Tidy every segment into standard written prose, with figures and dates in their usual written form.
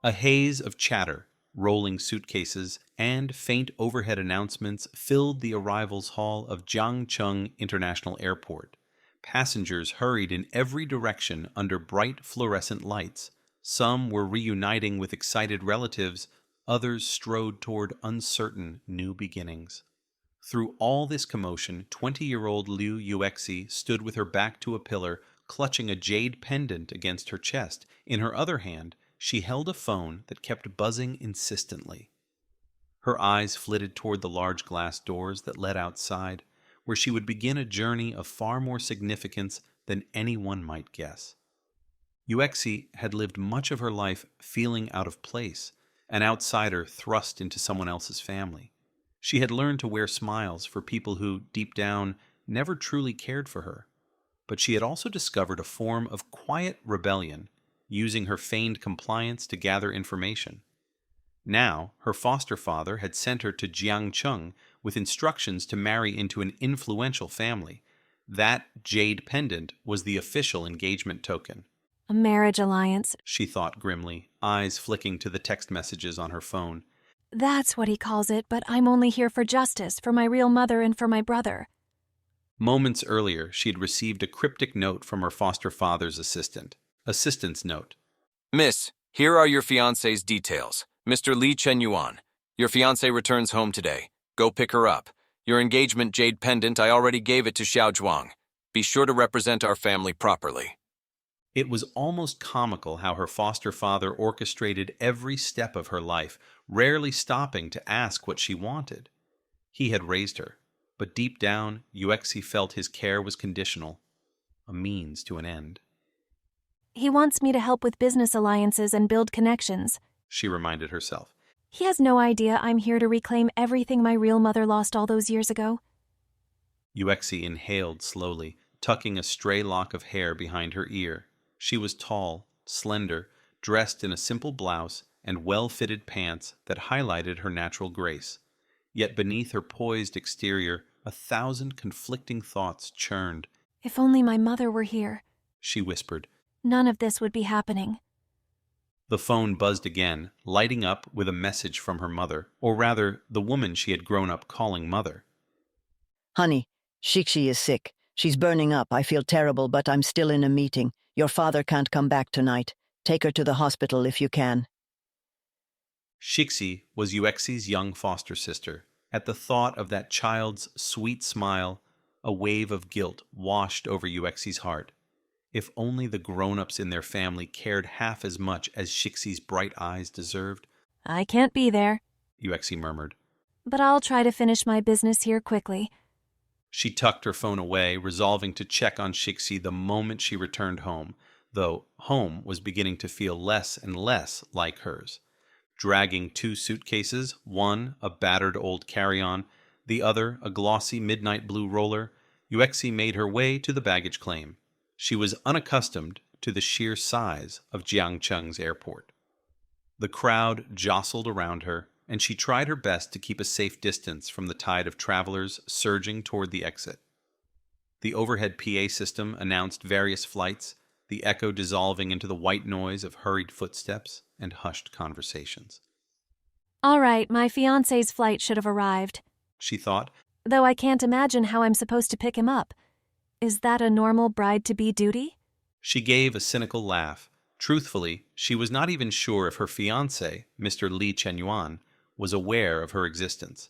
A haze of chatter, rolling suitcases, and faint overhead announcements filled the arrivals hall of Jiangcheng International Airport. Passengers hurried in every direction under bright fluorescent lights. Some were reuniting with excited relatives, others strode toward uncertain new beginnings. Through all this commotion, 20-year-old Liu Yuexi stood with her back to a pillar, clutching a jade pendant against her chest. In her other hand, she held a phone that kept buzzing insistently. Her eyes flitted toward the large glass doors that led outside, where she would begin a journey of far more significance than anyone might guess. Yuexi had lived much of her life feeling out of place, an outsider thrust into someone else's family. She had learned to wear smiles for people who, deep down, never truly cared for her. But she had also discovered a form of quiet rebellion, using her feigned compliance to gather information. Now, her foster father had sent her to Jiangcheng with instructions to marry into an influential family. That jade pendant was the official engagement token. A marriage alliance. She thought grimly, eyes flicking to the text messages on her phone. That's what he calls it, but I'm only here for justice, for my real mother and for my brother. Moments earlier, she had received a cryptic note from her foster father's assistant. Assistant's note. Miss, here are your fiancé's details. Mr. Li Chenyuan. Your fiancé returns home today. Go pick her up. Your engagement jade pendant, I already gave it to Xiao Zhuang. Be sure to represent our family properly. It was almost comical how her foster father orchestrated every step of her life, rarely stopping to ask what she wanted. He had raised her, but deep down, Yuexi felt his care was conditional, a means to an end. He wants me to help with business alliances and build connections, she reminded herself. He has no idea I'm here to reclaim everything my real mother lost all those years ago. Yuexi inhaled slowly, tucking a stray lock of hair behind her ear. She was tall, slender, dressed in a simple blouse and well-fitted pants that highlighted her natural grace. Yet beneath her poised exterior, 1,000 conflicting thoughts churned. If only my mother were here, she whispered. None of this would be happening. The phone buzzed again, lighting up with a message from her mother, or rather, the woman she had grown up calling mother. Honey, Shikshi is sick. She's burning up. I feel terrible, but I'm still in a meeting. Your father can't come back tonight. Take her to the hospital if you can. Shixi was Yuexi's young foster sister. At the thought of that child's sweet smile, a wave of guilt washed over Yuexi's heart. If only the grown-ups in their family cared half as much as Shixi's bright eyes deserved. I can't be there, Yuexi murmured. But I'll try to finish my business here quickly. She tucked her phone away, resolving to check on Shixi the moment she returned home, though home was beginning to feel less and less like hers. Dragging 2 suitcases, one a battered old carry-on, the other a glossy midnight blue roller, Yuexi made her way to the baggage claim. She was unaccustomed to the sheer size of Jiangcheng's airport. The crowd jostled around her, and she tried her best to keep a safe distance from the tide of travelers surging toward the exit. The overhead PA system announced various flights, the echo dissolving into the white noise of hurried footsteps and hushed conversations. All right, my fiancé's flight should have arrived, she thought, though I can't imagine how I'm supposed to pick him up. Is that a normal bride-to-be duty? She gave a cynical laugh. Truthfully, she was not even sure if her fiancé, Mr. Li Chenyuan, was aware of her existence.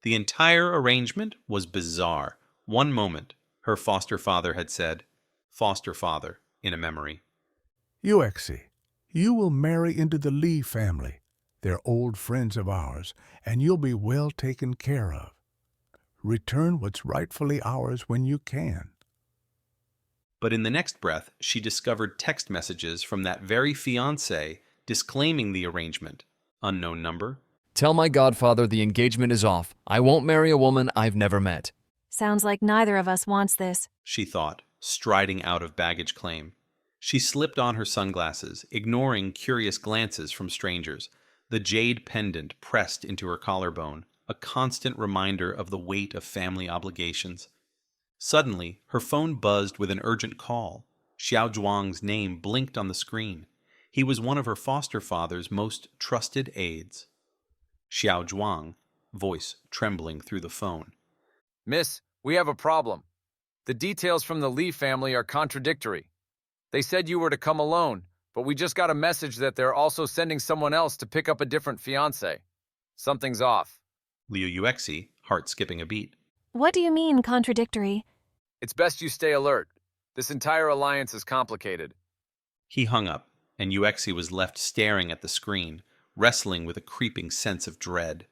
The entire arrangement was bizarre. One moment, her foster father had said, foster father, in a memory. Yuexi, you will marry into the Li family. They're old friends of ours, and you'll be well taken care of. Return what's rightfully ours when you can. But in the next breath, she discovered text messages from that very fiancé disclaiming the arrangement. Unknown number. Tell my godfather the engagement is off. I won't marry a woman I've never met. Sounds like neither of us wants this, she thought, striding out of baggage claim. She slipped on her sunglasses, ignoring curious glances from strangers. The jade pendant pressed into her collarbone, a constant reminder of the weight of family obligations. Suddenly, her phone buzzed with an urgent call. Xiao Zhuang's name blinked on the screen. He was one of her foster father's most trusted aides. Xiao Zhuang, voice trembling through the phone. Miss, we have a problem. The details from the Lee family are contradictory. They said you were to come alone, but we just got a message that they're also sending someone else to pick up a different fiancé. Something's off. Liu Yuexi, heart skipping a beat. What do you mean, contradictory? It's best you stay alert. This entire alliance is complicated. He hung up, and Yuexi was left staring at the screen, wrestling with a creeping sense of dread.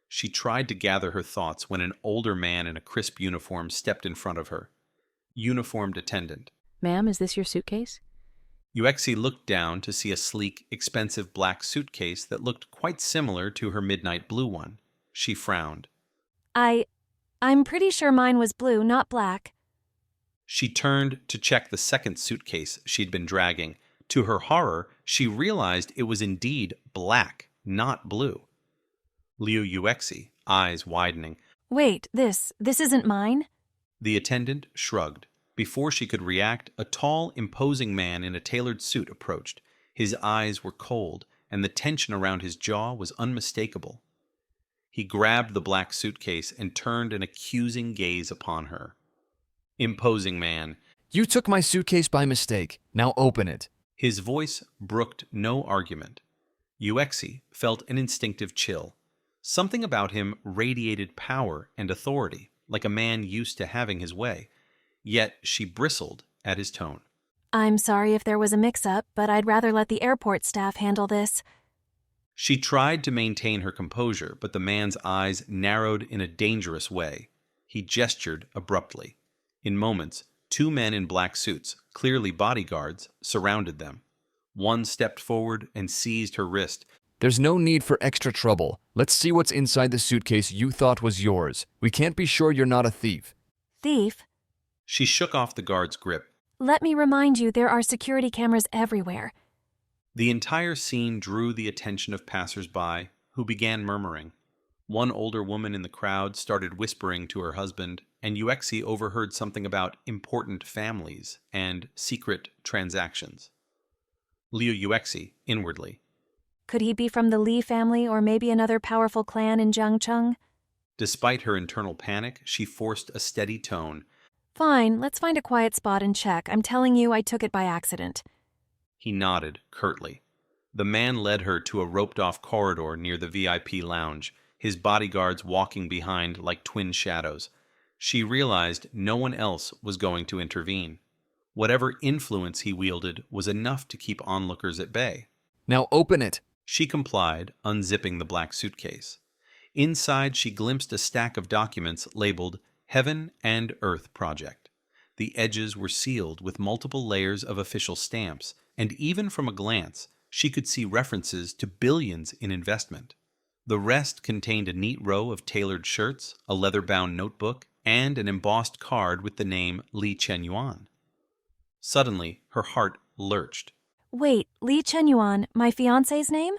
She tried to gather her thoughts when an older man in a crisp uniform stepped in front of her. Uniformed attendant. Ma'am, is this your suitcase? Yuexi looked down to see a sleek, expensive black suitcase that looked quite similar to her midnight blue one. She frowned. I'm pretty sure mine was blue, not black. She turned to check the second suitcase she'd been dragging. To her horror, she realized it was indeed black, not blue. Liu Yuexi, eyes widening. Wait, this isn't mine? The attendant shrugged. Before she could react, a tall, imposing man in a tailored suit approached. His eyes were cold, and the tension around his jaw was unmistakable. He grabbed the black suitcase and turned an accusing gaze upon her. Imposing man. You took my suitcase by mistake. Now open it. His voice brooked no argument. Yuexi felt an instinctive chill. Something about him radiated power and authority, like a man used to having his way. Yet she bristled at his tone. I'm sorry if there was a mix-up, but I'd rather let the airport staff handle this. She tried to maintain her composure, but the man's eyes narrowed in a dangerous way. He gestured abruptly. In moments, two men in black suits, clearly bodyguards, surrounded them. One stepped forward and seized her wrist. There's no need for extra trouble. Let's see what's inside the suitcase you thought was yours. We can't be sure you're not a thief. Thief? She shook off the guard's grip. Let me remind you, there are security cameras everywhere. The entire scene drew the attention of passers-by, who began murmuring. One older woman in the crowd started whispering to her husband, and Yuexi overheard something about important families and secret transactions. Liu Yuexi, inwardly. Could he be from the Lee family or maybe another powerful clan in Jiangcheng? Despite her internal panic, she forced a steady tone. Fine, let's find a quiet spot and check. I'm telling you, I took it by accident. He nodded curtly. The man led her to a roped-off corridor near the VIP lounge, his bodyguards walking behind like twin shadows. She realized no one else was going to intervene. Whatever influence he wielded was enough to keep onlookers at bay. Now open it. She complied, unzipping the black suitcase. Inside, she glimpsed a stack of documents labeled Heaven and Earth Project. The edges were sealed with multiple layers of official stamps, and even from a glance, she could see references to billions in investment. The rest contained a neat row of tailored shirts, a leather-bound notebook, and an embossed card with the name Li Chenyuan. Suddenly, her heart lurched. Wait, Li Chenyuan, my fiancé's name?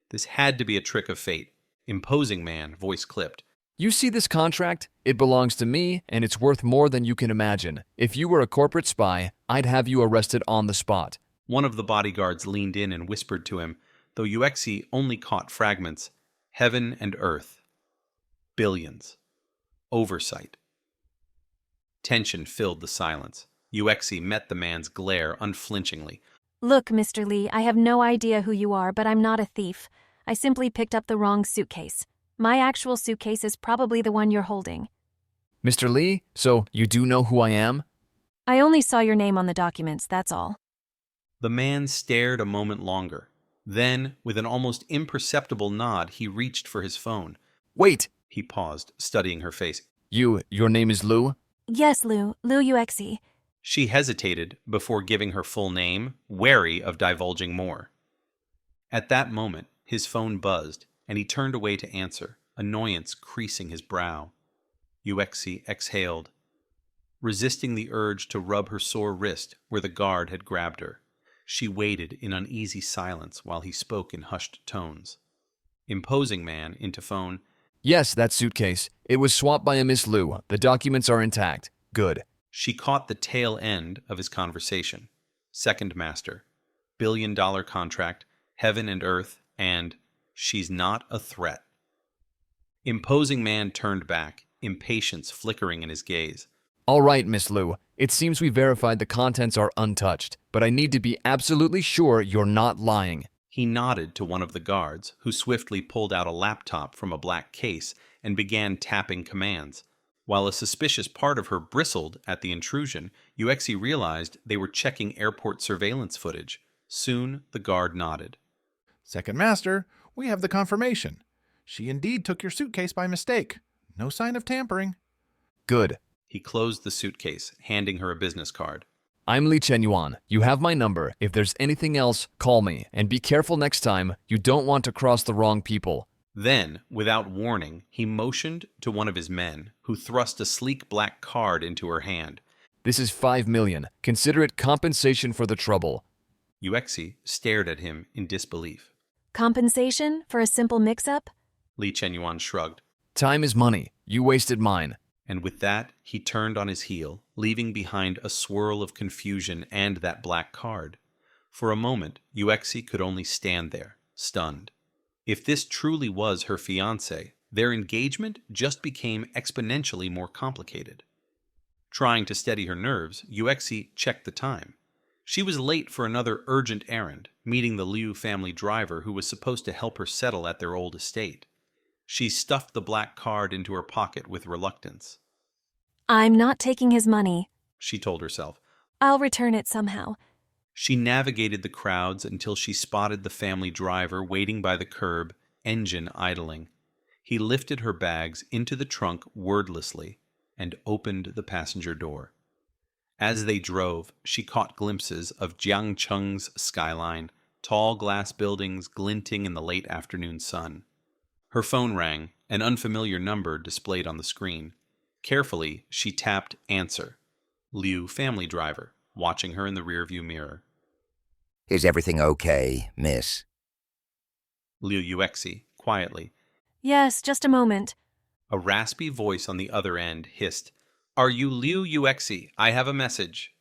This had to be a trick of fate. Imposing man, voice clipped. You see this contract? It belongs to me, and it's worth more than you can imagine. If you were a corporate spy, I'd have you arrested on the spot. One of the bodyguards leaned in and whispered to him, though Yuexi only caught fragments. Heaven and earth. Billions. Oversight. Tension filled the silence. Yuexi met the man's glare unflinchingly. Look, Mr. Lee, I have no idea who you are, but I'm not a thief. I simply picked up the wrong suitcase. My actual suitcase is probably the one you're holding. Mr. Lee, so you do know who I am? I only saw your name on the documents, that's all. The man stared a moment longer. Then, with an almost imperceptible nod, he reached for his phone. Wait! He paused, studying her face. Your name is Lou? Yes, Liu Yuexi. She hesitated before giving her full name, wary of divulging more. At that moment, his phone buzzed, and he turned away to answer, annoyance creasing his brow. Yuexi exhaled, resisting the urge to rub her sore wrist where the guard had grabbed her. She waited in uneasy silence while he spoke in hushed tones. Imposing man, into phone. Yes, that suitcase. It was swapped by a Miss Lou. The documents are intact. Good. She caught the tail end of his conversation. Second master. billion-dollar contract, heaven and earth, and she's not a threat. Imposing man turned back, impatience flickering in his gaze. All right, Miss Liu. It seems we verified the contents are untouched, but I need to be absolutely sure you're not lying. He nodded to one of the guards, who swiftly pulled out a laptop from a black case and began tapping commands. While a suspicious part of her bristled at the intrusion, Uexi realized they were checking airport surveillance footage. Soon, the guard nodded. Second Master, we have the confirmation. She indeed took your suitcase by mistake. No sign of tampering. Good. He closed the suitcase, handing her a business card. I'm Li Chenyuan. You have my number. If there's anything else, call me. And be careful next time. You don't want to cross the wrong people. Then, without warning, he motioned to one of his men, who thrust a sleek black card into her hand. This is 5 million. Consider it compensation for the trouble. Uexi stared at him in disbelief. Compensation for a simple mix-up? Li Chenyuan shrugged. Time is money. You wasted mine. And with that, he turned on his heel, leaving behind a swirl of confusion and that black card. For a moment, Uexi could only stand there, stunned. If this truly was her fiancé, their engagement just became exponentially more complicated. Trying to steady her nerves, Uexi checked the time. She was late for another urgent errand, meeting the Liu family driver who was supposed to help her settle at their old estate. She stuffed the black card into her pocket with reluctance. I'm not taking his money, she told herself. I'll return it somehow. She navigated the crowds until she spotted the family driver waiting by the curb, engine idling. He lifted her bags into the trunk wordlessly and opened the passenger door. As they drove, she caught glimpses of Jiangcheng's skyline, tall glass buildings glinting in the late afternoon sun. Her phone rang, an unfamiliar number displayed on the screen. Carefully, she tapped answer. Liu family driver, watching her in the rearview mirror. Is everything okay, miss? Liu Uexi, quietly. Yes, just a moment. A raspy voice on the other end hissed, Are you Liu Uexi? I have a message.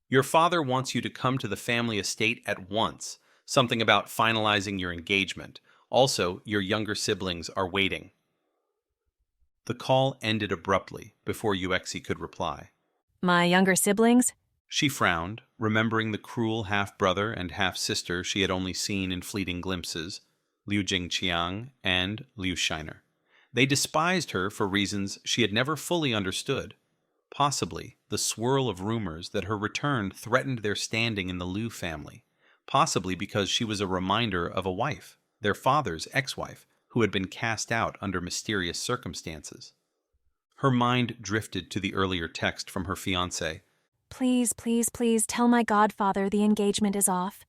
Your father wants you to come to the family estate at once. Something about finalizing your engagement. Also, your younger siblings are waiting. The call ended abruptly before Uexi could reply. My younger siblings? She frowned, remembering the cruel half-brother and half-sister she had only seen in fleeting glimpses, Liu Jingqiang and Liu Shiner. They despised her for reasons she had never fully understood. Possibly the swirl of rumors that her return threatened their standing in the Liu family. Possibly because she was a reminder of a wife, their father's ex-wife, who had been cast out under mysterious circumstances. Her mind drifted to the earlier text from her fiancé. Please, please, please tell my godfather the engagement is off.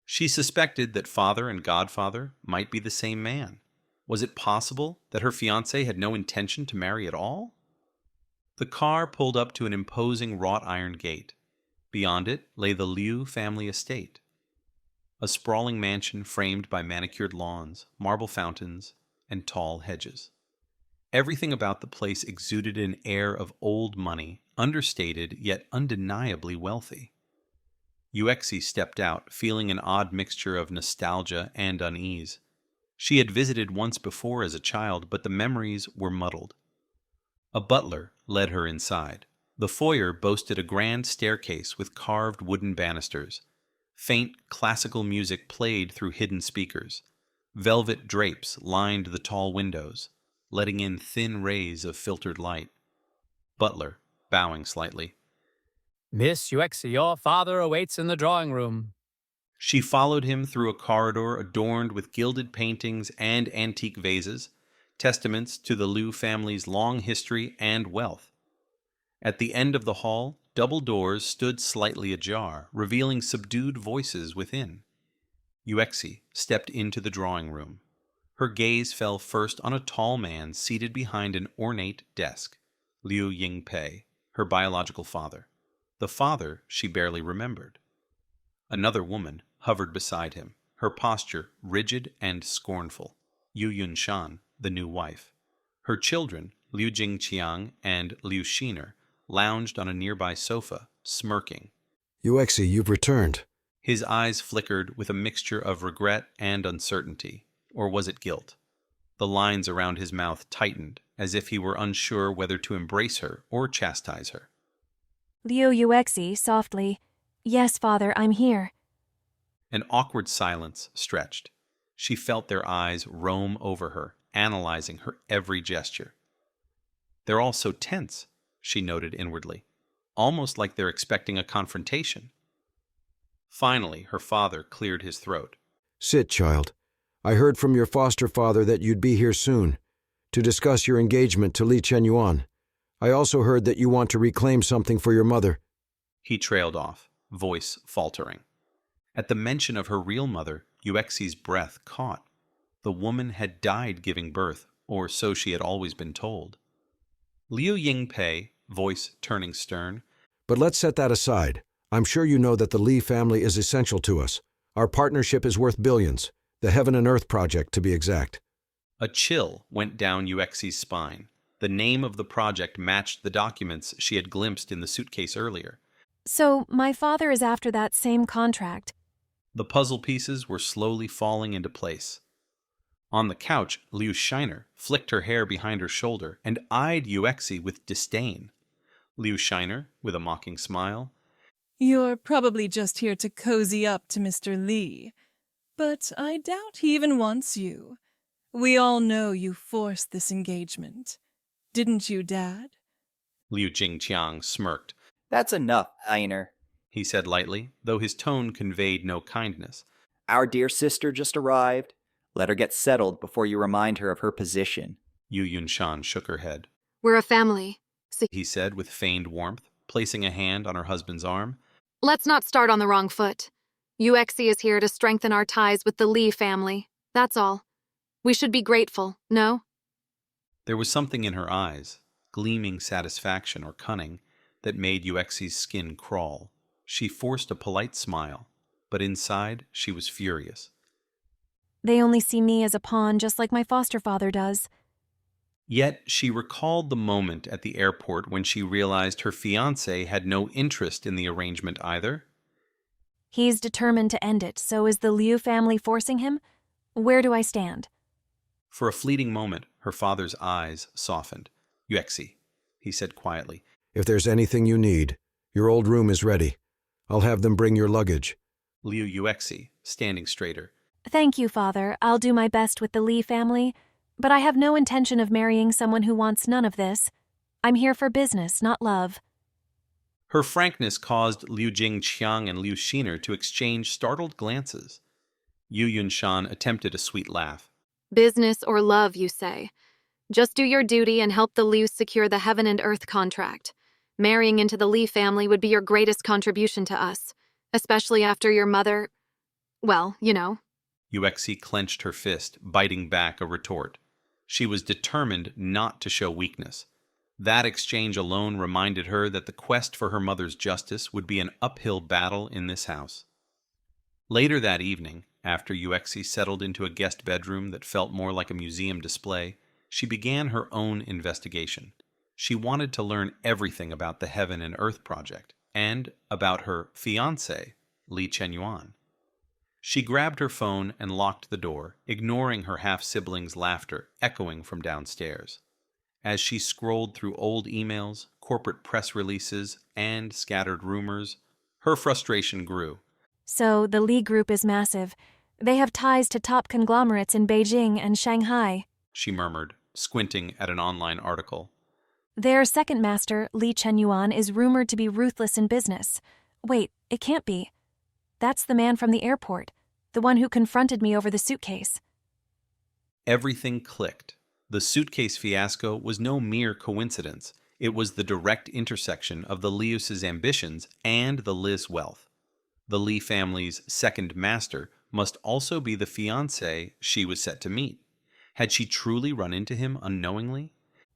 She suspected that father and godfather might be the same man. Was it possible that her fiancé had no intention to marry at all? The car pulled up to an imposing wrought iron gate. Beyond it lay the Liu family estate. A sprawling mansion framed by manicured lawns, marble fountains, and tall hedges. Everything about the place exuded an air of old money, understated yet undeniably wealthy. Uexi stepped out, feeling an odd mixture of nostalgia and unease. She had visited once before as a child, but the memories were muddled. A butler led her inside. The foyer boasted a grand staircase with carved wooden banisters. Faint classical music played through hidden speakers. Velvet drapes lined the tall windows, letting in thin rays of filtered light. Butler, bowing slightly. Miss Uexi, your father awaits in the drawing room. She followed him through a corridor adorned with gilded paintings and antique vases, testaments to the Liu family's long history and wealth. At the end of the hall, double doors stood slightly ajar, revealing subdued voices within. Uexi stepped into the drawing room. Her gaze fell first on a tall man seated behind an ornate desk, Liu Yingpei, her biological father. The father she barely remembered. Another woman hovered beside him, her posture rigid and scornful, Yu Yunshan, the new wife. Her children, Liu Jingqiang and Liu Shiner, lounged on a nearby sofa, smirking. Uexi, you've returned. His eyes flickered with a mixture of regret and uncertainty. Or was it guilt? The lines around his mouth tightened, as if he were unsure whether to embrace her or chastise her. Liu Yuexi, softly, "Yes, father, I'm here." An awkward silence stretched. She felt their eyes roam over her, analyzing her every gesture. They're all so tense, she noted inwardly, almost like they're expecting a confrontation. Finally, her father cleared his throat. "Sit, child. I heard from your foster father that you'd be here soon to discuss your engagement to Li Chenyuan. I also heard that you want to reclaim something for your mother." He trailed off, voice faltering. At the mention of her real mother, Yuexi's breath caught. The woman had died giving birth, or so she had always been told. Liu Yingpei, voice turning stern. "But let's set that aside. I'm sure you know that the Li family is essential to us. Our partnership is worth billions. The Heaven and Earth Project, to be exact." A chill went down Yuexi's spine. The name of the project matched the documents she had glimpsed in the suitcase earlier. "So, my father is after that same contract." The puzzle pieces were slowly falling into place. On the couch, Liu Shiner flicked her hair behind her shoulder and eyed Yuexi with disdain. Liu Shiner, with a mocking smile. "You're probably just here to cozy up to Mr. Li. But I doubt he even wants you. We all know you forced this engagement. Didn't you, Dad?" Liu Jingqiang smirked. "That's enough, Einer," he said lightly, though his tone conveyed no kindness. "Our dear sister just arrived. Let her get settled before you remind her of her position." Yu Yunshan shook her head. "We're a family," he said with feigned warmth, placing a hand on her husband's arm. "Let's not start on the wrong foot. Yuexi is here to strengthen our ties with the Li family. That's all. We should be grateful, no?" There was something in her eyes, gleaming satisfaction or cunning, that made Yuexi's skin crawl. She forced a polite smile, but inside she was furious. "They only see me as a pawn, just like my foster father does." Yet she recalled the moment at the airport when she realized her fiancé had no interest in the arrangement either. "He's determined to end it, so is the Liu family forcing him? Where do I stand?" For a fleeting moment, her father's eyes softened. "Yuexi," he said quietly. "If there's anything you need, your old room is ready. I'll have them bring your luggage." Liu Yuexi, standing straighter. "Thank you, father. I'll do my best with the Li family, but I have no intention of marrying someone who wants none of this. I'm here for business, not love." Her frankness caused Liu Jingqiang and Liu Shiner to exchange startled glances. Yu Yunshan attempted a sweet laugh. "Business or love, you say. Just do your duty and help the Lius secure the Heaven and Earth contract. Marrying into the Li family would be your greatest contribution to us, especially after your mother... well, you know." Yuexi clenched her fist, biting back a retort. She was determined not to show weakness. That exchange alone reminded her that the quest for her mother's justice would be an uphill battle in this house. Later that evening, after Yuexi settled into a guest bedroom that felt more like a museum display, she began her own investigation. She wanted to learn everything about the Heaven and Earth Project, and about her fiancé, Li Chenyuan. She grabbed her phone and locked the door, ignoring her half-sibling's laughter echoing from downstairs. As she scrolled through old emails, corporate press releases, and scattered rumors, her frustration grew. "So, the Li Group is massive. They have ties to top conglomerates in Beijing and Shanghai," she murmured, squinting at an online article. "Their second master, Li Chenyuan, is rumored to be ruthless in business. Wait, it can't be. That's the man from the airport, the one who confronted me over the suitcase." Everything clicked. The suitcase fiasco was no mere coincidence. It was the direct intersection of the Lius' ambitions and the Liz wealth. The Li family's second master must also be the fiancé she was set to meet. Had she truly run into him unknowingly?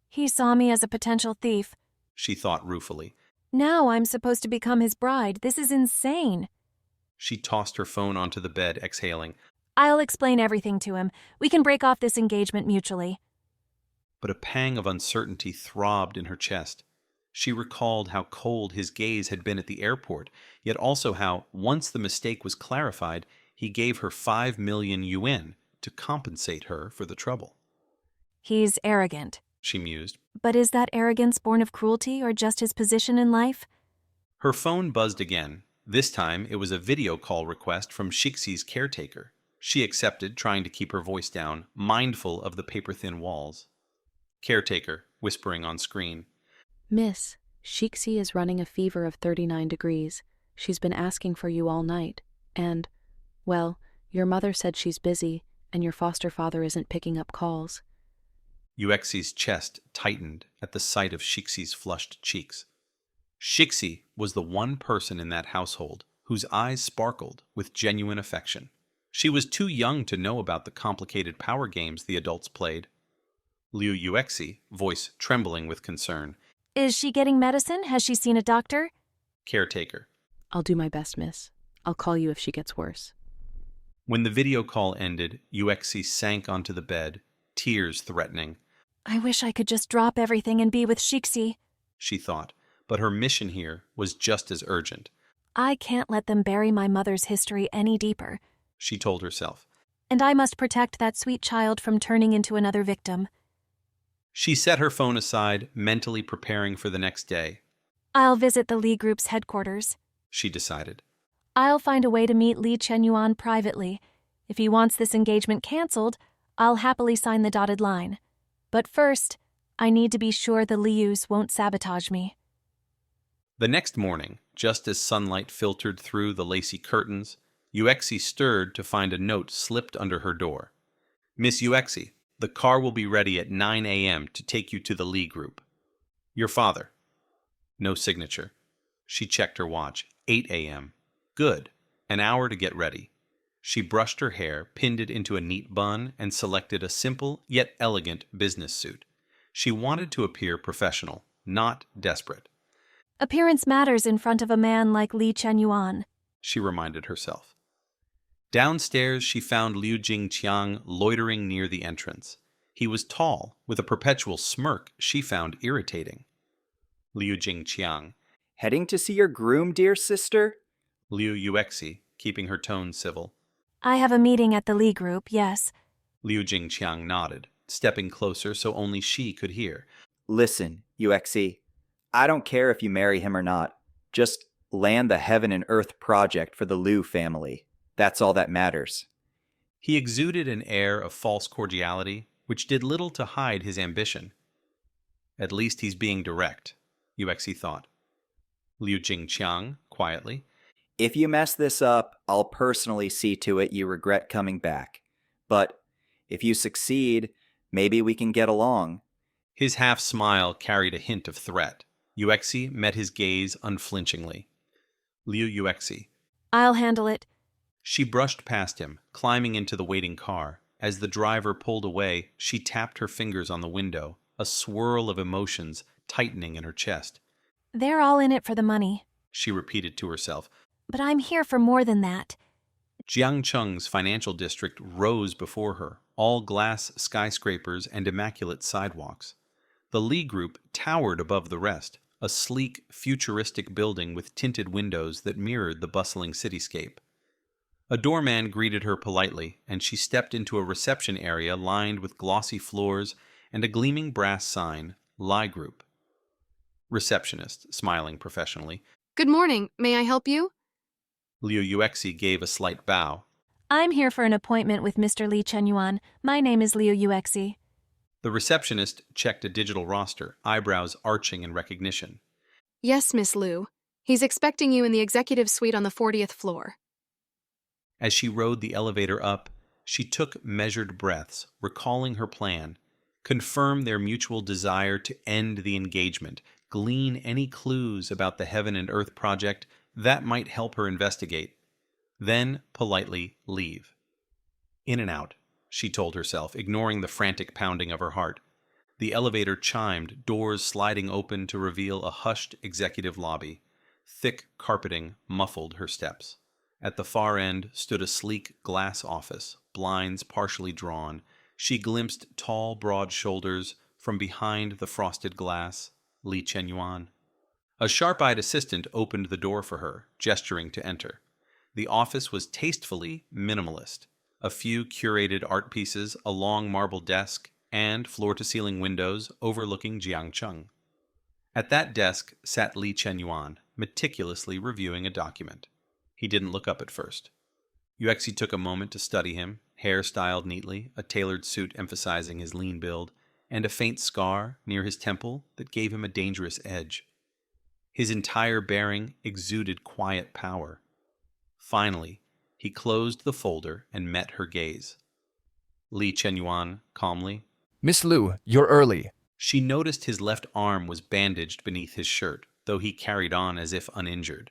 "He saw me as a potential thief," she thought ruefully. "Now I'm supposed to become his bride. This is insane." She tossed her phone onto the bed, exhaling. "I'll explain everything to him. We can break off this engagement mutually." But a pang of uncertainty throbbed in her chest. She recalled how cold his gaze had been at the airport, yet also how, once the mistake was clarified, he gave her 5 million yuan to compensate her for the trouble. He's arrogant, she mused. But is that arrogance born of cruelty or just his position in life? Her phone buzzed again. This time it was a video call request from Shixi's caretaker. She accepted, trying to keep her voice down, mindful of the paper-thin walls. Caretaker, whispering on screen. Miss, Shixi is running a fever of 39 degrees. She's been asking for you all night. And, well, your mother said she's busy, and your foster father isn't picking up calls. Yuexi's chest tightened at the sight of Shixi's flushed cheeks. Shixi was the one person in that household whose eyes sparkled with genuine affection. She was too young to know about the complicated power games the adults played. Liu Yuexi, voice trembling with concern. Is she getting medicine? Has she seen a doctor? Caretaker. I'll do my best, miss. I'll call you if she gets worse. When the video call ended, Yuexi sank onto the bed, tears threatening. I wish I could just drop everything and be with Shixi, she thought, but her mission here was just as urgent. I can't let them bury my mother's history any deeper, she told herself. And I must protect that sweet child from turning into another victim. She set her phone aside, mentally preparing for the next day. I'll visit the Li Group's headquarters, she decided. I'll find a way to meet Li Chenyuan privately. If he wants this engagement canceled, I'll happily sign the dotted line. But first, I need to be sure the Lius won't sabotage me. The next morning, just as sunlight filtered through the lacy curtains, Yuexi stirred to find a note slipped under her door. Miss Yuexi, the car will be ready at 9 a.m. to take you to the Li Group. Your father. No signature. She checked her watch. 8 a.m. Good. An hour to get ready. She brushed her hair, pinned it into a neat bun, and selected a simple yet elegant business suit. She wanted to appear professional, not desperate. Appearance matters in front of a man like Li Chenyuan, she reminded herself. Downstairs, she found Liu Jingqiang loitering near the entrance. He was tall, with a perpetual smirk she found irritating. Liu Jingqiang. Heading to see your groom, dear sister? Liu Yuexi, keeping her tone civil. I have a meeting at the Li Group, yes. Liu Jingqiang nodded, stepping closer so only she could hear. Listen, Yuexi, I don't care if you marry him or not. Just land the Heaven and Earth project for the Liu family. That's all that matters. He exuded an air of false cordiality, which did little to hide his ambition. At least he's being direct, Yuexi thought. Liu Jingqiang, quietly. If you mess this up, I'll personally see to it you regret coming back. But if you succeed, maybe we can get along. His half-smile carried a hint of threat. Yuexi met his gaze unflinchingly. Liu Yuexi. I'll handle it. She brushed past him, climbing into the waiting car. As the driver pulled away, she tapped her fingers on the window, a swirl of emotions tightening in her chest. They're all in it for the money, she repeated to herself. But I'm here for more than that. Jiangcheng's financial district rose before her, all glass skyscrapers and immaculate sidewalks. The Li Group towered above the rest, a sleek, futuristic building with tinted windows that mirrored the bustling cityscape. A doorman greeted her politely, and she stepped into a reception area lined with glossy floors and a gleaming brass sign, Li Group. Receptionist, smiling professionally. Good morning. May I help you? Liu Yuexi gave a slight bow. I'm here for an appointment with Mr. Li Chenyuan. My name is Liu Yuexi. The receptionist checked a digital roster, eyebrows arching in recognition. Yes, Miss Liu. He's expecting you in the executive suite on the 40th floor. As she rode the elevator up, she took measured breaths, recalling her plan. Confirm their mutual desire to end the engagement, glean any clues about the Heaven and Earth project that might help her investigate. Then, politely, leave. In and out, she told herself, ignoring the frantic pounding of her heart. The elevator chimed, doors sliding open to reveal a hushed executive lobby. Thick carpeting muffled her steps. At the far end stood a sleek glass office, blinds partially drawn. She glimpsed tall, broad shoulders from behind the frosted glass. Li Chenyuan. A sharp-eyed assistant opened the door for her, gesturing to enter. The office was tastefully minimalist. A few curated art pieces, a long marble desk, and floor-to-ceiling windows overlooking Jiangcheng. At that desk sat Li Chenyuan, meticulously reviewing a document. He didn't look up at first. Yuexi took a moment to study him, hair styled neatly, a tailored suit emphasizing his lean build, and a faint scar near his temple that gave him a dangerous edge. His entire bearing exuded quiet power. Finally, he closed the folder and met her gaze. Li Chenyuan calmly. Miss Liu, you're early. She noticed his left arm was bandaged beneath his shirt, though he carried on as if uninjured.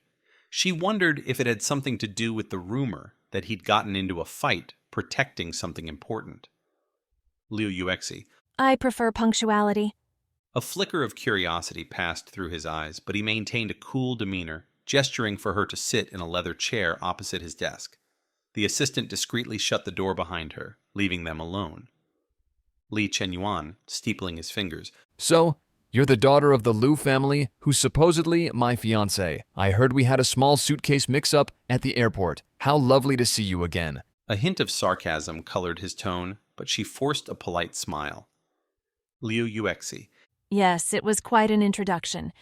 She wondered if it had something to do with the rumor that he'd gotten into a fight protecting something important. Liu Yuexi. I prefer punctuality. A flicker of curiosity passed through his eyes, but he maintained a cool demeanor, gesturing for her to sit in a leather chair opposite his desk. The assistant discreetly shut the door behind her, leaving them alone. Li Chenyuan, steepling his fingers. So, you're the daughter of the Liu family, who's supposedly my fiancé. I heard we had a small suitcase mix-up at the airport. How lovely to see you again. A hint of sarcasm colored his tone, but she forced a polite smile. Liu Yuexi. Yes, it was quite an introduction.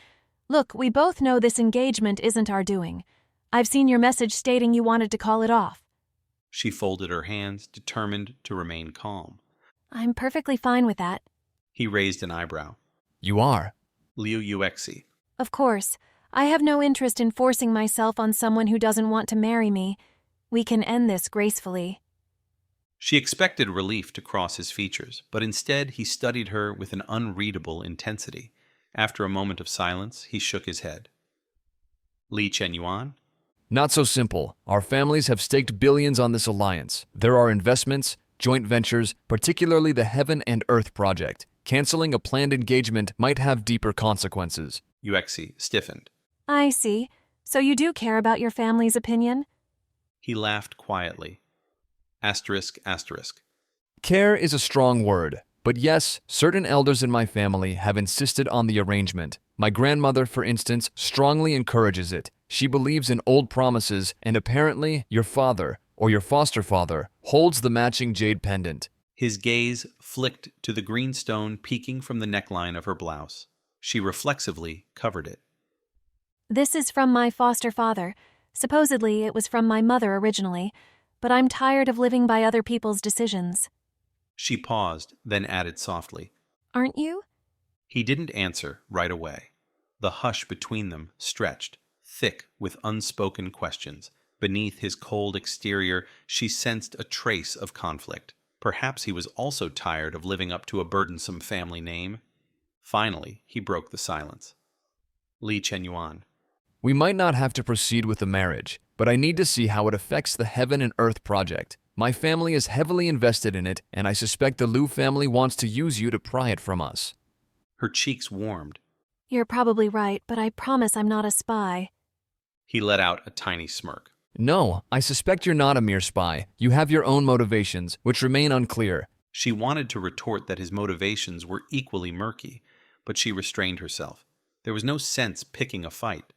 Look, we both know this engagement isn't our doing. I've seen your message stating you wanted to call it off. She folded her hands, determined to remain calm. I'm perfectly fine with that. He raised an eyebrow. You are? Liu Yuexi. Of course. I have no interest in forcing myself on someone who doesn't want to marry me. We can end this gracefully. She expected relief to cross his features, but instead he studied her with an unreadable intensity. After a moment of silence, he shook his head. Li Chenyuan? Not so simple. Our families have staked billions on this alliance. There are investments, joint ventures, particularly the Heaven and Earth project. Canceling a planned engagement might have deeper consequences. Yuexi stiffened. I see. So you do care about your family's opinion? He laughed quietly. Asterisk, asterisk. Care is a strong word, but yes, certain elders in my family have insisted on the arrangement. My grandmother, for instance, strongly encourages it. She believes in old promises, and apparently your father, or your foster father, holds the matching jade pendant. His gaze flicked to the green stone peeking from the neckline of her blouse. She reflexively covered it. This is from my foster father. Supposedly, it was from my mother originally, but I'm tired of living by other people's decisions. She paused, then added softly. Aren't you? He didn't answer right away. The hush between them stretched, thick with unspoken questions. Beneath his cold exterior, she sensed a trace of conflict. Perhaps he was also tired of living up to a burdensome family name. Finally, he broke the silence. Li Chenyuan. We might not have to proceed with the marriage, but I need to see how it affects the Heaven and Earth project. My family is heavily invested in it, and I suspect the Liu family wants to use you to pry it from us. Her cheeks warmed. You're probably right, but I promise I'm not a spy. He let out a tiny smirk. No, I suspect you're not a mere spy. You have your own motivations, which remain unclear. She wanted to retort that his motivations were equally murky, but she restrained herself. There was no sense picking a fight.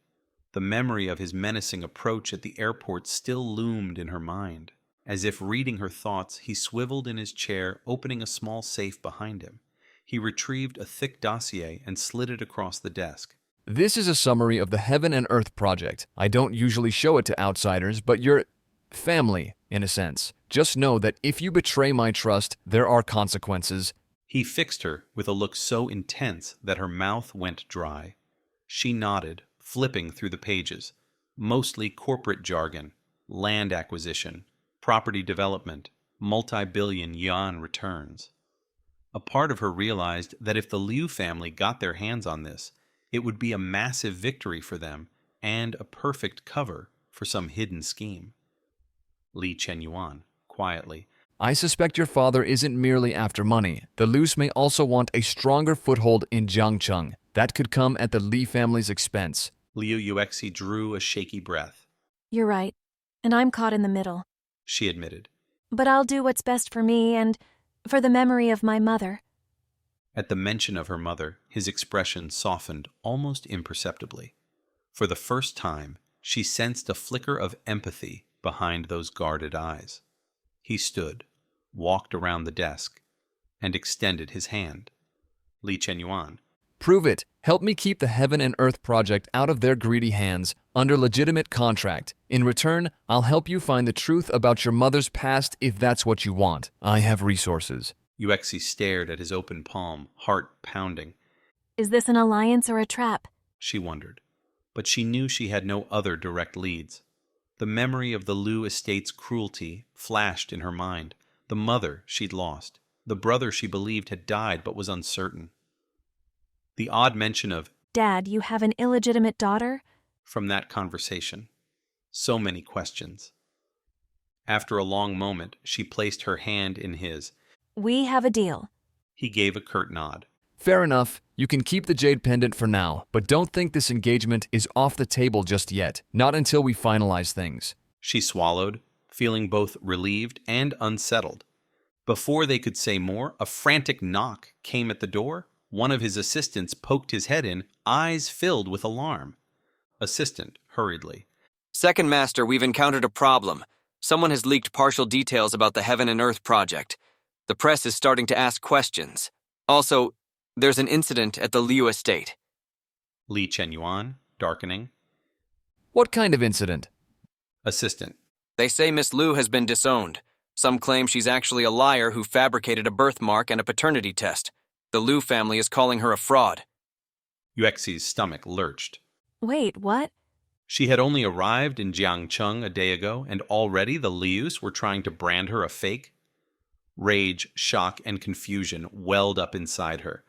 The memory of his menacing approach at the airport still loomed in her mind. As if reading her thoughts, he swiveled in his chair, opening a small safe behind him. He retrieved a thick dossier and slid it across the desk. This is a summary of the Heaven and Earth project. I don't usually show it to outsiders, but you're family, in a sense. Just know that if you betray my trust, there are consequences. He fixed her with a look so intense that her mouth went dry. She nodded, flipping through the pages. Mostly corporate jargon, land acquisition, property development, multi-billion yuan returns. A part of her realized that if the Liu family got their hands on this, it would be a massive victory for them and a perfect cover for some hidden scheme. Li Chenyuan, quietly. I suspect your father isn't merely after money. The Lius may also want a stronger foothold in Jiangcheng. That could come at the Li family's expense. Liu Yuexi drew a shaky breath. You're right, and I'm caught in the middle, she admitted. But I'll do what's best for me and for the memory of my mother. At the mention of her mother, his expression softened almost imperceptibly. For the first time, she sensed a flicker of empathy behind those guarded eyes. He stood, walked around the desk, and extended his hand. Li Chenyuan. Prove it. Help me keep the Heaven and Earth project out of their greedy hands, under legitimate contract. In return, I'll help you find the truth about your mother's past if that's what you want. I have resources. Yuexi stared at his open palm, heart pounding. Is this an alliance or a trap? She wondered. But she knew she had no other direct leads. The memory of the Liu estate's cruelty flashed in her mind. The mother she'd lost. The brother she believed had died but was uncertain. The odd mention of Dad, you have an illegitimate daughter? From that conversation. So many questions. After a long moment, she placed her hand in his. We have a deal. He gave a curt nod. Fair enough. You can keep the jade pendant for now, but don't think this engagement is off the table just yet. Not until we finalize things. She swallowed, feeling both relieved and unsettled. Before they could say more, a frantic knock came at the door. One of his assistants poked his head in, eyes filled with alarm. Assistant, hurriedly. Second Master, we've encountered a problem. Someone has leaked partial details about the Heaven and Earth project. The press is starting to ask questions. Also, there's an incident at the Liu estate. Li Chenyuan, darkening. What kind of incident? Assistant. They say Miss Liu has been disowned. Some claim she's actually a liar who fabricated a birthmark and a paternity test. The Liu family is calling her a fraud. Yuexi's stomach lurched. Wait, what? She had only arrived in Jiangcheng a day ago, and already the Lius were trying to brand her a fake? Rage, shock, and confusion welled up inside her.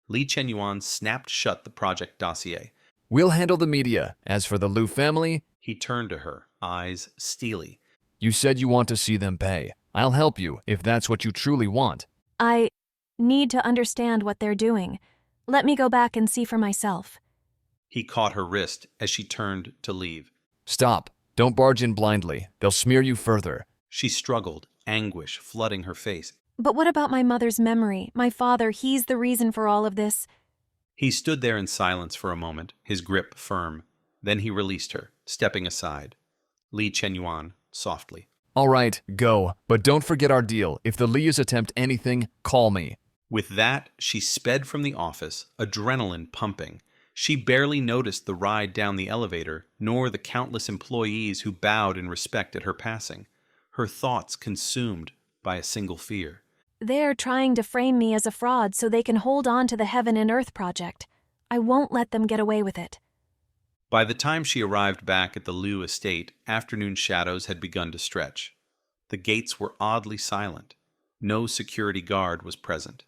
Li Chenyuan snapped shut the project dossier. We'll handle the media. As for the Liu family... He turned to her, eyes steely. You said you want to see them pay. I'll help you, if that's what you truly want. I need to understand what they're doing. Let me go back and see for myself. He caught her wrist as she turned to leave. Stop. Don't barge in blindly. They'll smear you further. She struggled, anguish flooding her face. But what about my mother's memory? My father, he's the reason for all of this. He stood there in silence for a moment, his grip firm. Then he released her, stepping aside. Li Chenyuan, softly. All right, go. But don't forget our deal. If the Lius attempt anything, call me. With that, she sped from the office, adrenaline pumping. She barely noticed the ride down the elevator, nor the countless employees who bowed in respect at her passing. Her thoughts consumed by a single fear. They're trying to frame me as a fraud so they can hold on to the Heaven and Earth project. I won't let them get away with it. By the time she arrived back at the Liu estate, afternoon shadows had begun to stretch. The gates were oddly silent. No security guard was present.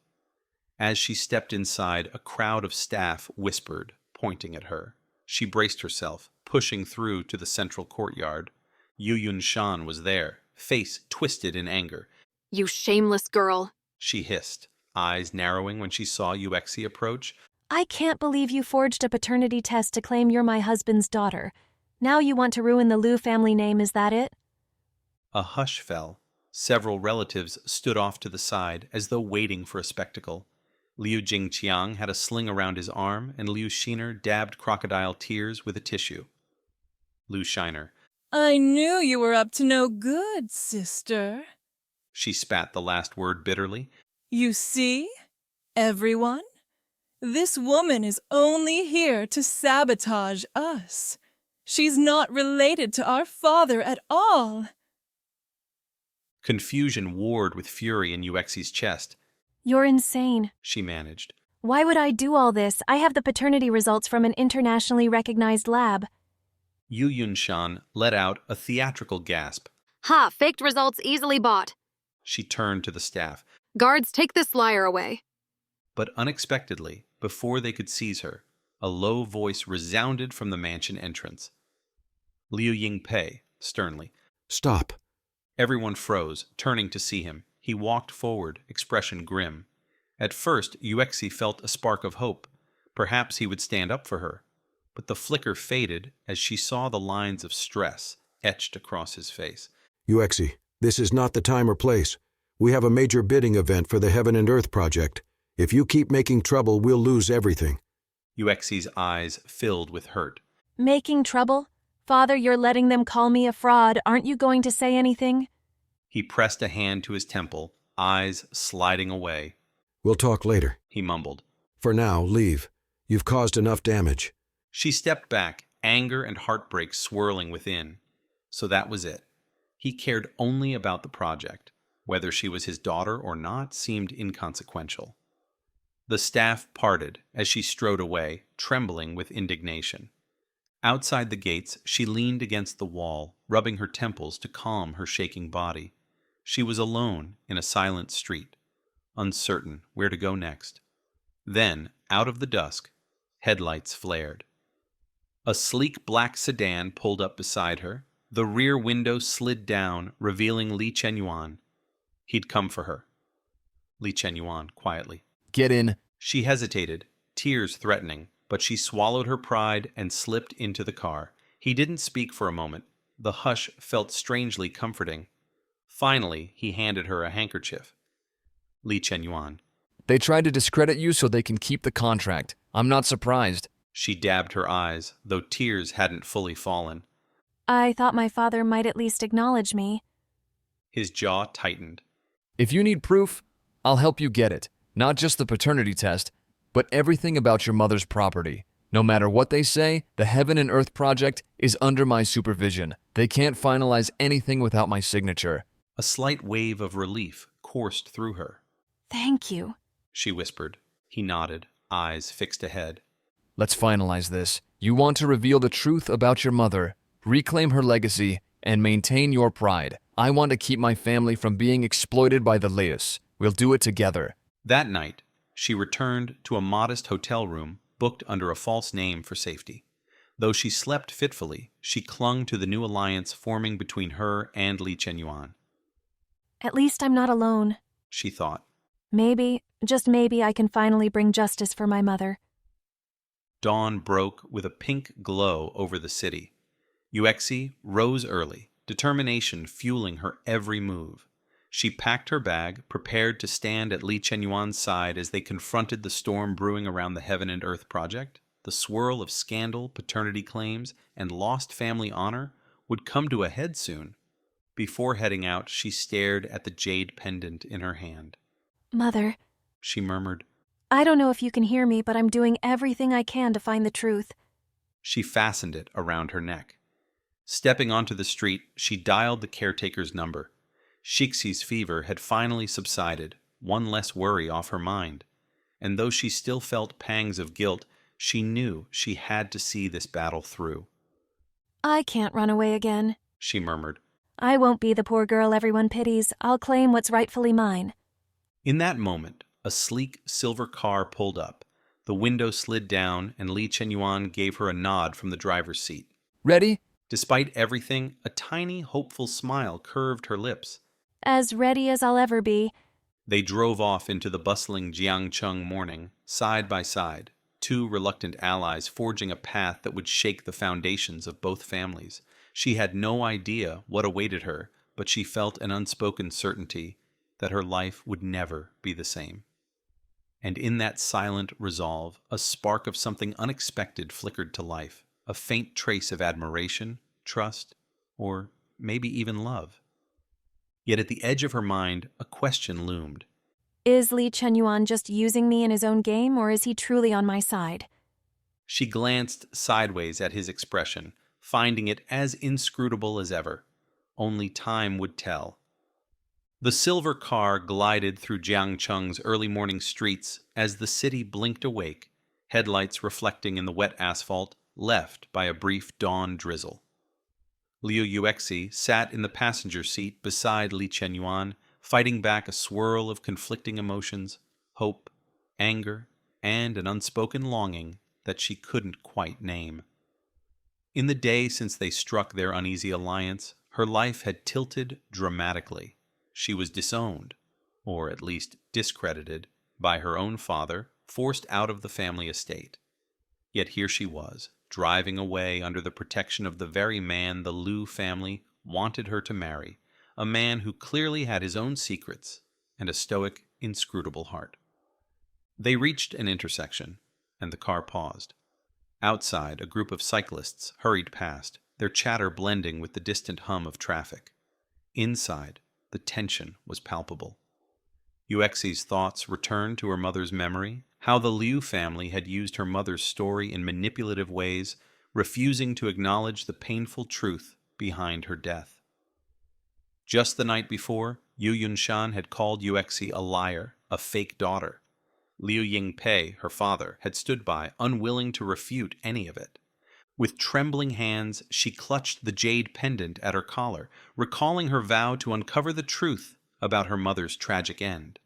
As she stepped inside, a crowd of staff whispered, pointing at her. She braced herself, pushing through to the central courtyard. Yu Yunshan was there, face twisted in anger. You shameless girl, She hissed, eyes narrowing when she saw Yuexi approach. I can't believe you forged a paternity test to claim you're my husband's daughter. Now you want to ruin the Liu family name, is that it? A hush fell. Several relatives stood off to the side, as though waiting for a spectacle. Liu Jingqiang had a sling around his arm, and Liu Shiner dabbed crocodile tears with a tissue. Liu Shiner. I knew you were up to no good, sister. She spat the last word bitterly. You see, everyone? This woman is only here to sabotage us. She's not related to our father at all. Confusion warred with fury in Yuexi's chest. You're insane. She managed. Why would I do all this? I have the paternity results from an internationally recognized lab. Yu Yunshan let out a theatrical gasp. Ha! Faked results easily bought. She turned to the staff. Guards, take this liar away. But unexpectedly, before they could seize her, a low voice resounded from the mansion entrance. Liu Yingpei, sternly. Stop. Everyone froze, turning to see him. He walked forward, expression grim. At first, Yuexi felt a spark of hope. Perhaps he would stand up for her. But the flicker faded as she saw the lines of stress etched across his face. Yuexi, this is not the time or place. We have a major bidding event for the Heaven and Earth project. If you keep making trouble, we'll lose everything. Yuexi's eyes filled with hurt. Making trouble? Father, you're letting them call me a fraud. Aren't you going to say anything? He pressed a hand to his temple, eyes sliding away. We'll talk later, he mumbled. For now, leave. You've caused enough damage. She stepped back, anger and heartbreak swirling within. So that was it. He cared only about the project. Whether she was his daughter or not seemed inconsequential. The staff parted as she strode away, trembling with indignation. Outside the gates, she leaned against the wall, rubbing her temples to calm her shaking body. She was alone in a silent street, uncertain where to go next. Then, out of the dusk, headlights flared. A sleek black sedan pulled up beside her. The rear window slid down, revealing Li Chenyuan. He'd come for her. Li Chenyuan, quietly. Get in. She hesitated, tears threatening, but she swallowed her pride and slipped into the car. He didn't speak for a moment. The hush felt strangely comforting. Finally, he handed her a handkerchief. Li Chenyuan. They tried to discredit you so they can keep the contract. I'm not surprised. She dabbed her eyes, though tears hadn't fully fallen. I thought my father might at least acknowledge me. His jaw tightened. If you need proof, I'll help you get it. Not just the paternity test, but everything about your mother's property. No matter what they say, the Heaven and Earth project is under my supervision. They can't finalize anything without my signature. A slight wave of relief coursed through her. Thank you, she whispered. He nodded, eyes fixed ahead. Let's finalize this. You want to reveal the truth about your mother, reclaim her legacy, and maintain your pride. I want to keep my family from being exploited by the Leus. We'll do it together. That night, she returned to a modest hotel room booked under a false name for safety. Though she slept fitfully, she clung to the new alliance forming between her and Li Chenyuan. At least I'm not alone, she thought. Maybe, just maybe, I can finally bring justice for my mother. Dawn broke with a pink glow over the city. Yuexi rose early, determination fueling her every move. She packed her bag, prepared to stand at Li Chenyuan's side as they confronted the storm brewing around the Heaven and Earth project. The swirl of scandal, paternity claims, and lost family honor would come to a head soon. Before heading out, she stared at the jade pendant in her hand. Mother, she murmured. I don't know if you can hear me, but I'm doing everything I can to find the truth. She fastened it around her neck. Stepping onto the street, she dialed the caretaker's number. Shixi's fever had finally subsided, one less worry off her mind. And though she still felt pangs of guilt, she knew she had to see this battle through. I can't run away again, she murmured. I won't be the poor girl everyone pities. I'll claim what's rightfully mine. In that moment, a sleek silver car pulled up. The window slid down, and Li Chenyuan gave her a nod from the driver's seat. Ready? Despite everything, a tiny, hopeful smile curved her lips. As ready as I'll ever be. They drove off into the bustling Jiangcheng morning, side by side, two reluctant allies forging a path that would shake the foundations of both families. She had no idea what awaited her, but she felt an unspoken certainty that her life would never be the same. And in that silent resolve, a spark of something unexpected flickered to life, a faint trace of admiration, trust, or maybe even love. Yet at the edge of her mind, a question loomed. Is Li Chenyuan just using me in his own game, or is he truly on my side? She glanced sideways at his expression, finding it as inscrutable as ever. Only time would tell. The silver car glided through Jiangcheng's early morning streets as the city blinked awake, headlights reflecting in the wet asphalt, left by a brief dawn drizzle. Liu Yuexi sat in the passenger seat beside Li Chenyuan, fighting back a swirl of conflicting emotions, hope, anger, and an unspoken longing that she couldn't quite name. In the day since they struck their uneasy alliance, her life had tilted dramatically. She was disowned, or at least discredited, by her own father, forced out of the family estate. Yet here she was, driving away under the protection of the very man the Liu family wanted her to marry, a man who clearly had his own secrets and a stoic, inscrutable heart. They reached an intersection, and the car paused. Outside, a group of cyclists hurried past, their chatter blending with the distant hum of traffic. Inside, the tension was palpable. Yuexi's thoughts returned to her mother's memory, how the Liu family had used her mother's story in manipulative ways, refusing to acknowledge the painful truth behind her death. Just the night before, Yu Yunshan had called Yuexi a liar, a fake daughter. Liu Yingpei, her father, had stood by, unwilling to refute any of it. With trembling hands, she clutched the jade pendant at her collar, recalling her vow to uncover the truth about her mother's tragic end.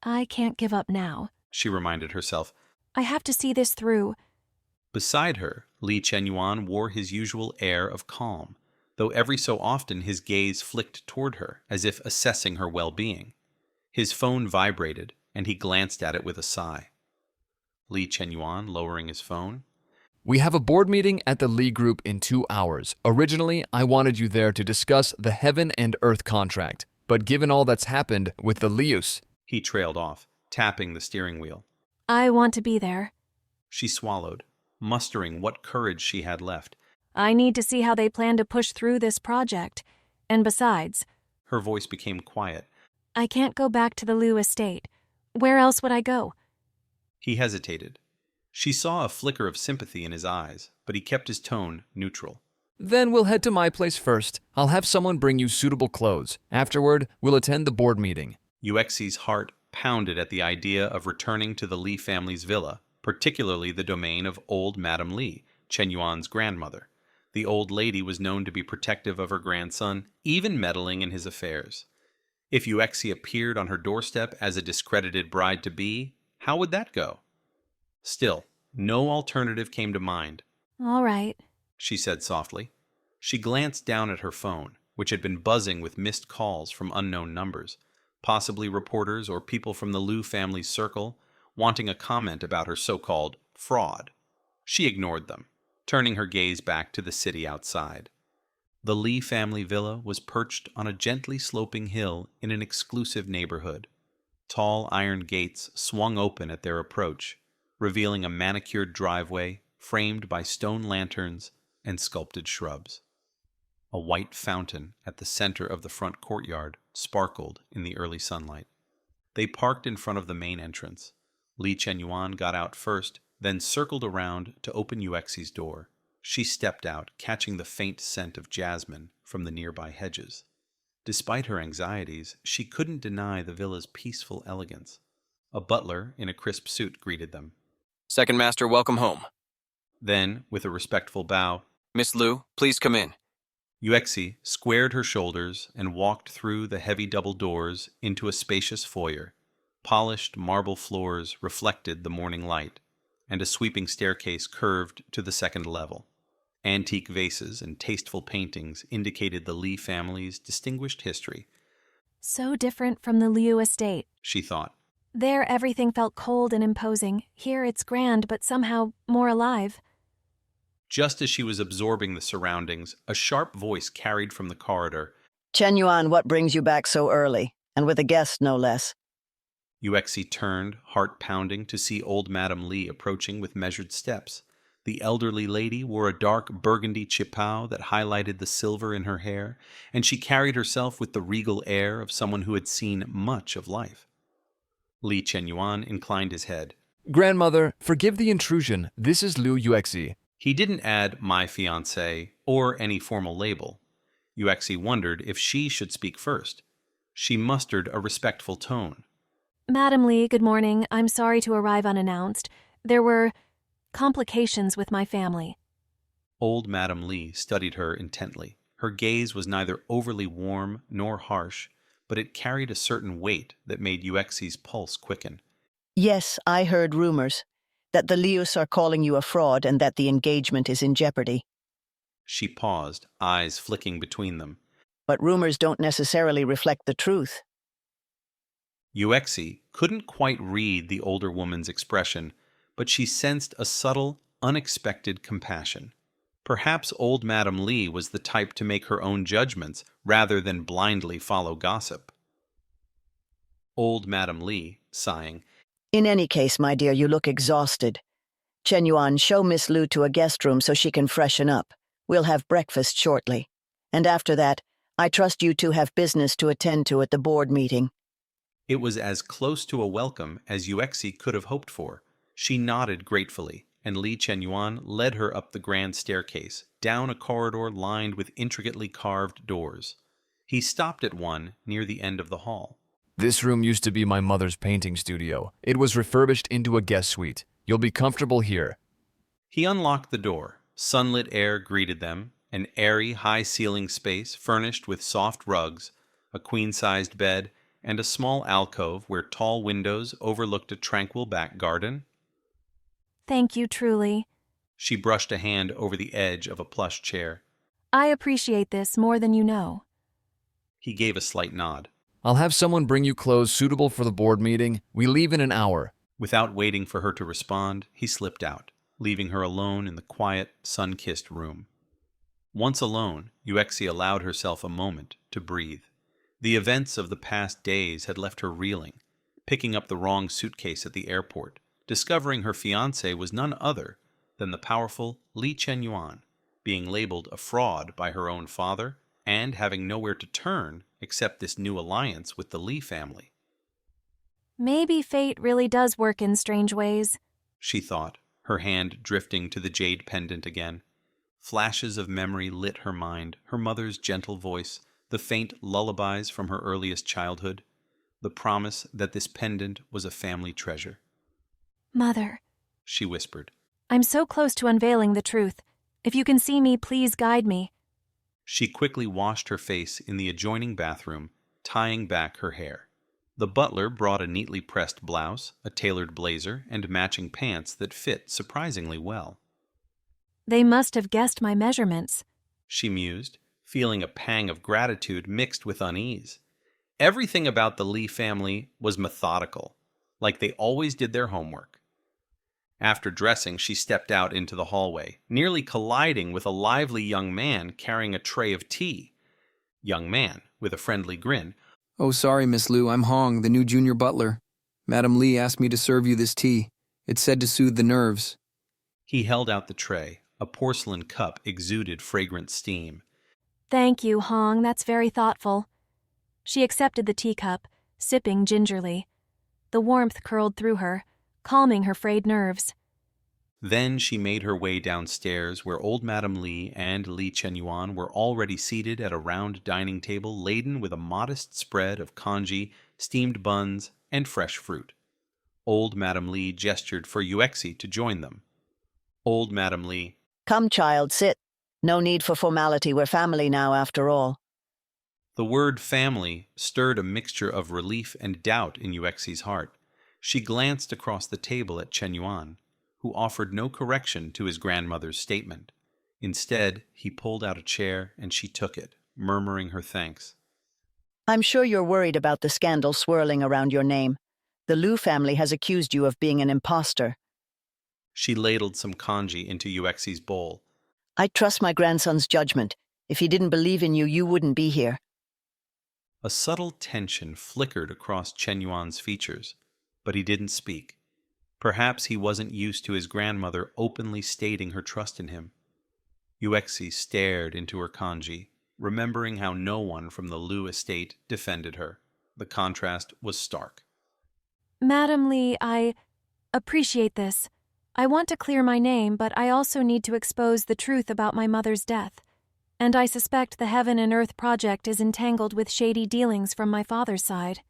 I can't give up now, she reminded herself. I have to see this through. Beside her, Li Chenyuan wore his usual air of calm, though every so often his gaze flicked toward her, as if assessing her well-being. His phone vibrated, and he glanced at it with a sigh. Li Chenyuan, lowering his phone. We have a board meeting at the Li Group in 2 hours. Originally, I wanted you there to discuss the Heaven and Earth contract, but given all that's happened with the Lius... He trailed off, tapping the steering wheel. I want to be there. She swallowed, mustering what courage she had left. I need to see how they plan to push through this project. And besides... Her voice became quiet. I can't go back to the Liu estate. Where else would I go? He hesitated. She saw a flicker of sympathy in his eyes, but he kept his tone neutral. Then we'll head to my place first. I'll have someone bring you suitable clothes. Afterward, we'll attend the board meeting. Yuexi's heart pounded at the idea of returning to the Li family's villa, particularly the domain of old Madame Li, Chen Yuan's grandmother. The old lady was known to be protective of her grandson, even meddling in his affairs. If Yuexi appeared on her doorstep as a discredited bride-to-be, how would that go? Still, no alternative came to mind. All right, she said softly. She glanced down at her phone, which had been buzzing with missed calls from unknown numbers, possibly reporters or people from the Liu family's circle, wanting a comment about her so-called fraud. She ignored them, turning her gaze back to the city outside. The Li family villa was perched on a gently sloping hill in an exclusive neighborhood. Tall iron gates swung open at their approach, revealing a manicured driveway framed by stone lanterns and sculpted shrubs. A white fountain at the center of the front courtyard sparkled in the early sunlight. They parked in front of the main entrance. Li Chenyuan got out first, then circled around to open Yuexi's door. She stepped out, catching the faint scent of jasmine from the nearby hedges. Despite her anxieties, she couldn't deny the villa's peaceful elegance. A butler in a crisp suit greeted them. Second Master, welcome home. Then, with a respectful bow, Miss Liu, please come in. Yuexi squared her shoulders and walked through the heavy double doors into a spacious foyer. Polished marble floors reflected the morning light, and a sweeping staircase curved to the second level. Antique vases and tasteful paintings indicated the Li family's distinguished history. So different from the Liu estate, she thought. There everything felt cold and imposing. Here it's grand, but somehow more alive. Just as she was absorbing the surroundings, a sharp voice carried from the corridor. Chen Yuan, what brings you back so early? And with a guest, no less. Yuexi turned, heart pounding, to see old Madame Li approaching with measured steps. The elderly lady wore a dark burgundy qipao that highlighted the silver in her hair, and she carried herself with the regal air of someone who had seen much of life. Li Chenyuan inclined his head. Grandmother, forgive the intrusion. This is Liu Yuexi. He didn't add my fiancé or any formal label. Yuexi wondered if she should speak first. She mustered a respectful tone. Madam Li, good morning. I'm sorry to arrive unannounced. There were complications with my family. Old Madame Li studied her intently. Her gaze was neither overly warm nor harsh, but it carried a certain weight that made Yuexi's pulse quicken. Yes, I heard rumors that the Lius are calling you a fraud and that the engagement is in jeopardy. She paused, eyes flicking between them. But rumors don't necessarily reflect the truth. Yuexi couldn't quite read the older woman's expression, but she sensed a subtle, unexpected compassion. Perhaps old Madame Li was the type to make her own judgments rather than blindly follow gossip. Old Madame Li, sighing, In any case, my dear, you look exhausted. Chen Yuan, show Miss Lu to a guest room so she can freshen up. We'll have breakfast shortly. And after that, I trust you two have business to attend to at the board meeting. It was as close to a welcome as Yuexi could have hoped for. She nodded gratefully, and Li Chenyuan led her up the grand staircase, down a corridor lined with intricately carved doors. He stopped at one near the end of the hall. This room used to be my mother's painting studio. It was refurbished into a guest suite. You'll be comfortable here. He unlocked the door. Sunlit air greeted them, an airy, high-ceiling space furnished with soft rugs, a queen-sized bed, and a small alcove where tall windows overlooked a tranquil back garden. Thank you, truly. She brushed a hand over the edge of a plush chair. I appreciate this more than you know. He gave a slight nod. I'll have someone bring you clothes suitable for the board meeting. We leave in an hour. Without waiting for her to respond, he slipped out, leaving her alone in the quiet, sun-kissed room. Once alone, Yuexi allowed herself a moment to breathe. The events of the past days had left her reeling, picking up the wrong suitcase at the airport, discovering her fiancé was none other than the powerful Li Chenyuan, being labeled a fraud by her own father, and having nowhere to turn except this new alliance with the Li family. Maybe fate really does work in strange ways, she thought, her hand drifting to the jade pendant again. Flashes of memory lit her mind, her mother's gentle voice, the faint lullabies from her earliest childhood, the promise that this pendant was a family treasure. Mother, she whispered. I'm so close to unveiling the truth. If you can see me, please guide me. She quickly washed her face in the adjoining bathroom, tying back her hair. The butler brought a neatly pressed blouse, a tailored blazer, and matching pants that fit surprisingly well. They must have guessed my measurements, she mused, feeling a pang of gratitude mixed with unease. Everything about the Li family was methodical, like they always did their homework. After dressing, she stepped out into the hallway, nearly colliding with a lively young man carrying a tray of tea. Young man, with a friendly grin. Oh, sorry, Miss Lu, I'm Hong, the new junior butler. Madam Li asked me to serve you this tea. It's said to soothe the nerves. He held out the tray. A porcelain cup exuded fragrant steam. Thank you, Hong, that's very thoughtful. She accepted the teacup, sipping gingerly. The warmth curled through her, calming her frayed nerves. Then she made her way downstairs where old Madame Li and Li Chenyuan were already seated at a round dining table laden with a modest spread of congee, steamed buns, and fresh fruit. Old Madame Li gestured for Yuexi to join them. Old Madame Li, Come, child, sit. No need for formality. We're family now, after all. The word family stirred a mixture of relief and doubt in Yuexi's heart. She glanced across the table at Chen Yuan, who offered no correction to his grandmother's statement. Instead, he pulled out a chair and she took it, murmuring her thanks. I'm sure you're worried about the scandal swirling around your name. The Liu family has accused you of being an imposter. She ladled some congee into Yuexi's bowl. I trust my grandson's judgment. If he didn't believe in you, you wouldn't be here. A subtle tension flickered across Chen Yuan's features, but he didn't speak. Perhaps he wasn't used to his grandmother openly stating her trust in him. Yuexi stared into her congee, remembering how no one from the Liu estate defended her. The contrast was stark. Madam Li, I appreciate this. I want to clear my name, but I also need to expose the truth about my mother's death. And I suspect the Heaven and Earth project is entangled with shady dealings from my father's side.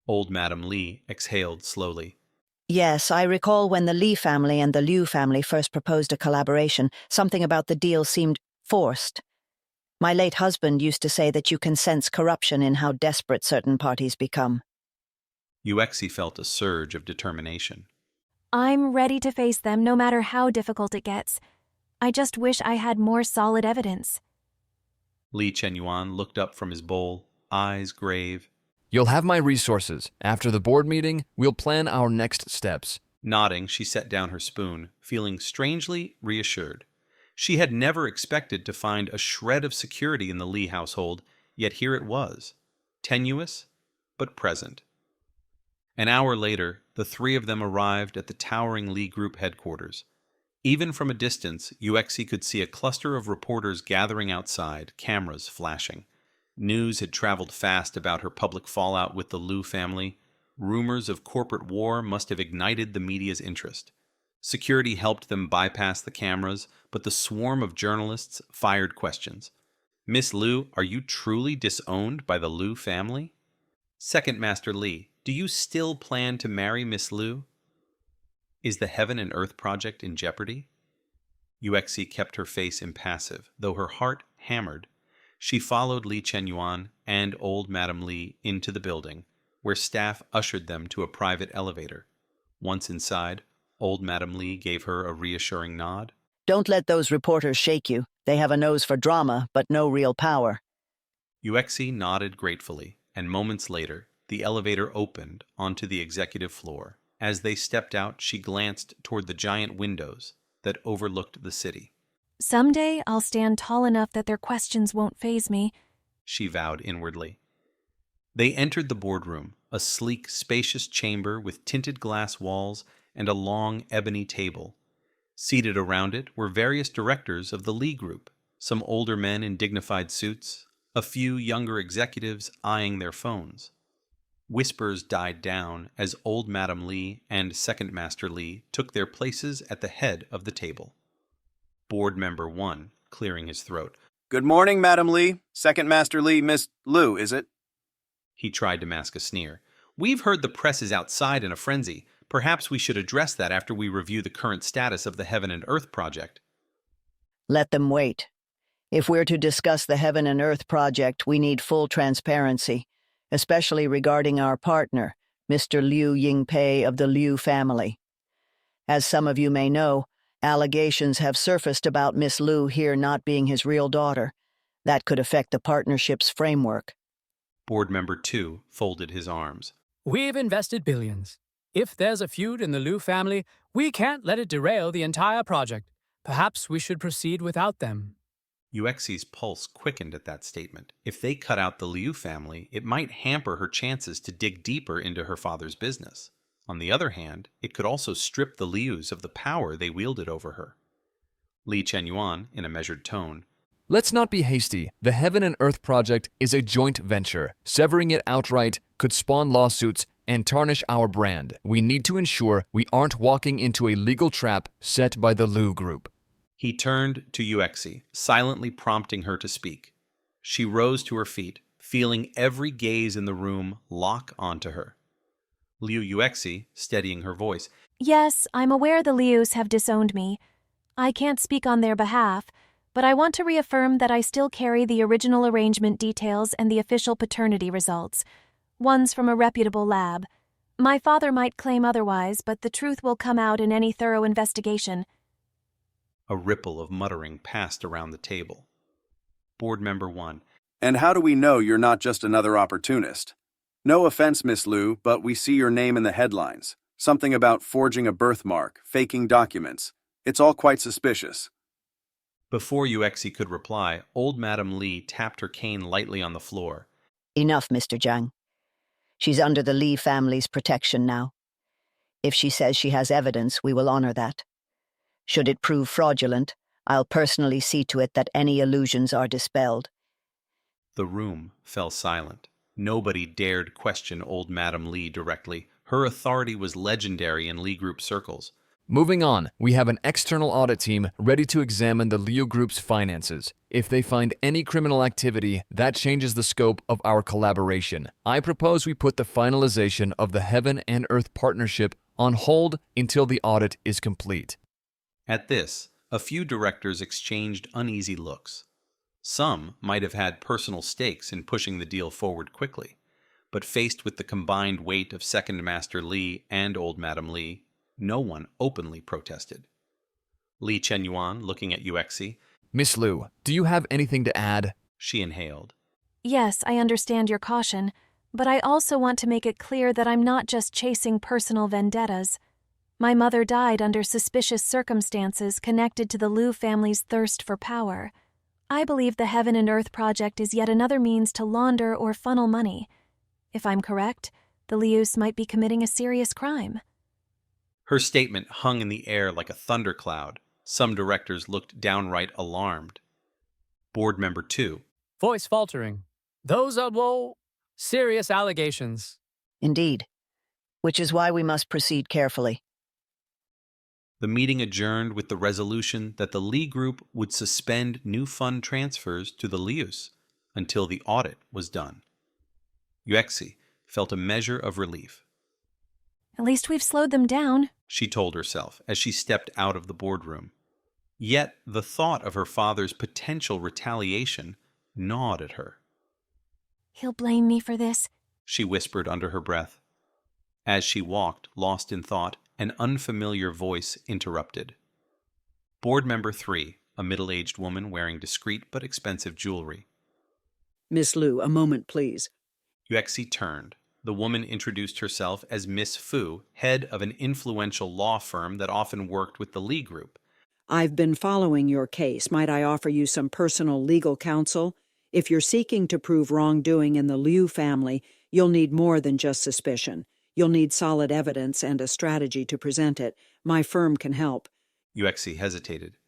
Old Madame Li exhaled slowly. Yes, I recall when the Li family and the Liu family first proposed a collaboration, something about the deal seemed forced. My late husband used to say that you can sense corruption in how desperate certain parties become. Yuexi felt a surge of determination. I'm ready to face them no matter how difficult it gets. I just wish I had more solid evidence. Li Chenyuan looked up from his bowl, eyes grave. You'll have my resources. After the board meeting, we'll plan our next steps. Nodding, she set down her spoon, feeling strangely reassured. She had never expected to find a shred of security in the Li household, yet here it was, tenuous but present. An hour later, the three of them arrived at the towering Li Group headquarters. Even from a distance, Uexi could see a cluster of reporters gathering outside, cameras flashing. News had traveled fast about her public fallout with the Liu family. Rumors of corporate war must have ignited the media's interest. Security helped them bypass the cameras, but the swarm of journalists fired questions. Miss Liu, are you truly disowned by the Liu family? Second Master Li, do you still plan to marry Miss Liu? Is the Heaven and Earth project in jeopardy? Uexi kept her face impassive, though her heart hammered. She followed Li Chenyuan and old Madame Li into the building, where staff ushered them to a private elevator. Once inside, old Madame Li gave her a reassuring nod. Don't let those reporters shake you. They have a nose for drama, but no real power. Uexi nodded gratefully, and moments later, the elevator opened onto the executive floor. As they stepped out, she glanced toward the giant windows that overlooked the city. Someday I'll stand tall enough that their questions won't faze me, she vowed inwardly. They entered the boardroom, a sleek, spacious chamber with tinted glass walls and a long ebony table. Seated around it were various directors of the Li Group, some older men in dignified suits, a few younger executives eyeing their phones. Whispers died down as old Madame Li and Second Master Li took their places at the head of the table. Board Member 1, clearing his throat. Good morning, Madame Li. Second Master Li, Miss Liu, is it? He tried to mask a sneer. We've heard the press is outside in a frenzy. Perhaps we should address that after we review the current status of the Heaven and Earth project. Let them wait. If we're to discuss the Heaven and Earth project, we need full transparency, especially regarding our partner, Mr. Liu Yingpei of the Liu family. As some of you may know, allegations have surfaced about Miss Liu here not being his real daughter. That could affect the partnership's framework. Board Member 2 folded his arms. We've invested billions. If there's a feud in the Liu family, we can't let it derail the entire project. Perhaps we should proceed without them. Uexi's pulse quickened at that statement. If they cut out the Liu family, it might hamper her chances to dig deeper into her father's business. On the other hand, it could also strip the Lius of the power they wielded over her. Li Chenyuan, in a measured tone, Let's not be hasty. The Heaven and Earth project is a joint venture. Severing it outright could spawn lawsuits and tarnish our brand. We need to ensure we aren't walking into a legal trap set by the Liu Group. He turned to Uexi, silently prompting her to speak. She rose to her feet, feeling every gaze in the room lock onto her. Liu Uexi, steadying her voice, Yes, I'm aware the Lius have disowned me. I can't speak on their behalf, but I want to reaffirm that I still carry the original arrangement details and the official paternity results. One's from a reputable lab. My father might claim otherwise, but the truth will come out in any thorough investigation. A ripple of muttering passed around the table. Board Member 1. And how do we know you're not just another opportunist? No offense, Miss Liu, but we see your name in the headlines. Something about forging a birthmark, faking documents. It's all quite suspicious. Before Uexi could reply, old Madame Li tapped her cane lightly on the floor. Enough, Mr. Zhang. She's under the Li family's protection now. If she says she has evidence, we will honor that. Should it prove fraudulent, I'll personally see to it that any illusions are dispelled. The room fell silent. Nobody dared question old Madame Li directly. Her authority was legendary in Li Group circles. Moving on, we have an external audit team ready to examine the Liu Group's finances. If they find any criminal activity, that changes the scope of our collaboration. I propose we put the finalization of the Heaven and Earth partnership on hold until the audit is complete. At this, a few directors exchanged uneasy looks. Some might have had personal stakes in pushing the deal forward quickly, but faced with the combined weight of Second Master Li and old Madame Li, no one openly protested. Li Chenyuan, looking at Uexi. Miss Liu, do you have anything to add? She inhaled. Yes, I understand your caution, but I also want to make it clear that I'm not just chasing personal vendettas. My mother died under suspicious circumstances connected to the Liu family's thirst for power. I believe the Heaven and Earth project is yet another means to launder or funnel money. If I'm correct, the Lius might be committing a serious crime. Her statement hung in the air like a thundercloud. Some directors looked downright alarmed. Board member 2. Voice faltering. Those are, well, serious allegations. Indeed. Which is why we must proceed carefully. The meeting adjourned with the resolution that the Lee Group would suspend new fund transfers to the Lius until the audit was done. Yuexi felt a measure of relief. At least we've slowed them down, She told herself as she stepped out of the boardroom. Yet the thought of her father's potential retaliation gnawed at her. He'll blame me for this. She whispered under her breath. As she walked, lost in thought, an unfamiliar voice interrupted. Board member 3, a middle-aged woman wearing discreet but expensive jewelry. Miss Liu, a moment, please. Yuexi turned. The woman introduced herself as Miss Fu, head of an influential law firm that often worked with the Lee Group. I've been following your case. Might I offer you some personal legal counsel? If you're seeking to prove wrongdoing in the Liu family, you'll need more than just suspicion. You'll need solid evidence and a strategy to present it. My firm can help. Yuexi hesitated.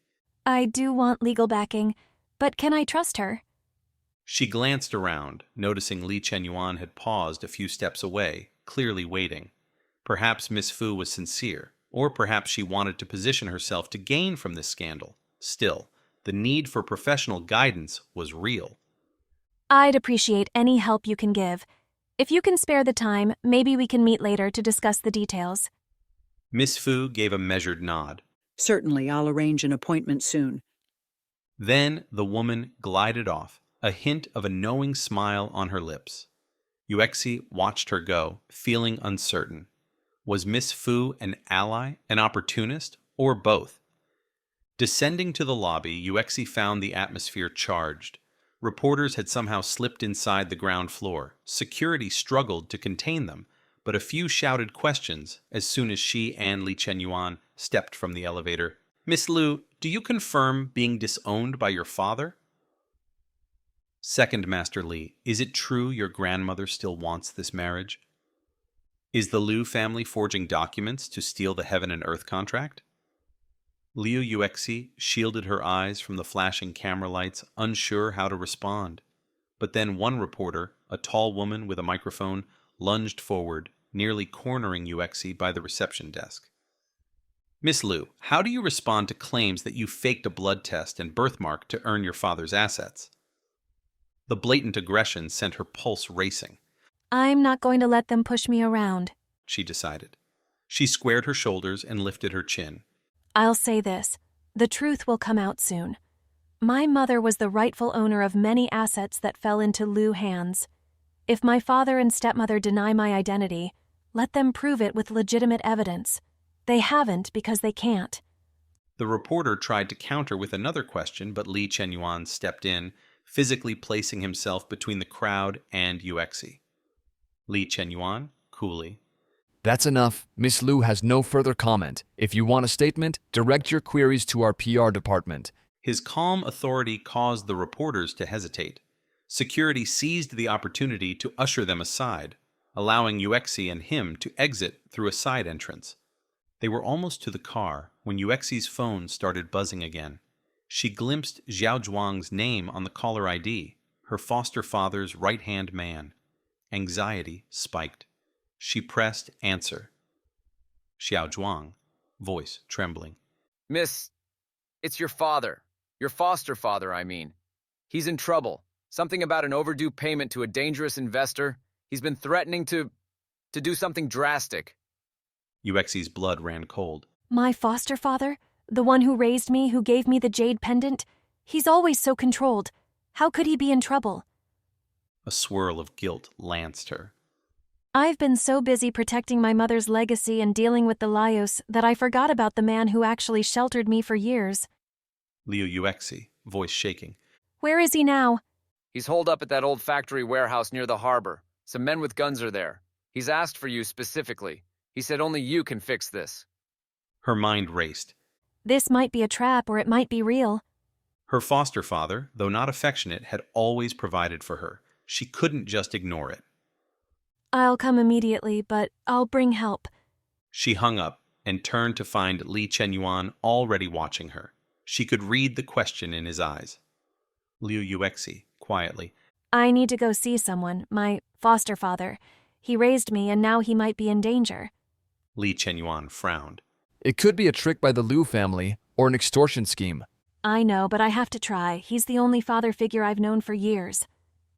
I do want legal backing, but can I trust her? She glanced around, noticing Li Chenyuan had paused a few steps away, clearly waiting. Perhaps Miss Fu was sincere, or perhaps she wanted to position herself to gain from this scandal. Still, the need for professional guidance was real. I'd appreciate any help you can give. If you can spare the time, maybe we can meet later to discuss the details. Miss Fu gave a measured nod. Certainly, I'll arrange an appointment soon. Then the woman glided off, a hint of a knowing smile on her lips. Yuexi watched her go, feeling uncertain. Was Miss Fu an ally, an opportunist, or both? Descending to the lobby, Yuexi found the atmosphere charged. Reporters had somehow slipped inside the ground floor. Security struggled to contain them, but a few shouted questions as soon as she and Li Chenyuan stepped from the elevator. Miss Liu, do you confirm being disowned by your father? Second Master Li, is it true your grandmother still wants this marriage? Is the Liu family forging documents to steal the Heaven and Earth contract? Liu Yuexi shielded her eyes from the flashing camera lights, unsure how to respond. But then one reporter, a tall woman with a microphone, lunged forward, nearly cornering Yuexi by the reception desk. Miss Liu, how do you respond to claims that you faked a blood test and birthmark to earn your father's assets? The blatant aggression sent her pulse racing. I'm not going to let them push me around, she decided. She squared her shoulders and lifted her chin. I'll say this. The truth will come out soon. My mother was the rightful owner of many assets that fell into Liu hands. If my father and stepmother deny my identity, let them prove it with legitimate evidence. They haven't because they can't. The reporter tried to counter with another question, but Li Chenyuan stepped in, physically placing himself between the crowd and Yuexi. Li Chenyuan, coolly. That's enough. Miss Liu has no further comment. If you want a statement, direct your queries to our PR department. His calm authority caused the reporters to hesitate. Security seized the opportunity to usher them aside, allowing Yuexi and him to exit through a side entrance. They were almost to the car when Yuexi's phone started buzzing again. She glimpsed Xiao Zhuang's name on the caller ID, her foster father's right-hand man. Anxiety spiked. She pressed answer. Xiao Zhuang, voice trembling. Miss, it's your father. Your foster father, I mean. He's in trouble. Something about an overdue payment to a dangerous investor. He's been threatening to do something drastic. Yuexi's blood ran cold. My foster father? The one who raised me, who gave me the jade pendant? He's always so controlled. How could he be in trouble? A swirl of guilt lanced her. I've been so busy protecting my mother's legacy and dealing with the Lios that I forgot about the man who actually sheltered me for years. Liu Yuexi, voice shaking. Where is he now? He's holed up at that old factory warehouse near the harbor. Some men with guns are there. He's asked for you specifically. He said only you can fix this. Her mind raced. This might be a trap or it might be real. Her foster father, though not affectionate, had always provided for her. She couldn't just ignore it. I'll come immediately, but I'll bring help. She hung up, and turned to find Li Chenyuan already watching her. She could read the question in his eyes. Liu Yuexi, quietly. I need to go see someone, my foster father. He raised me and now he might be in danger. Li Chenyuan frowned. It could be a trick by the Liu family or an extortion scheme. I know, but I have to try. He's the only father figure I've known for years.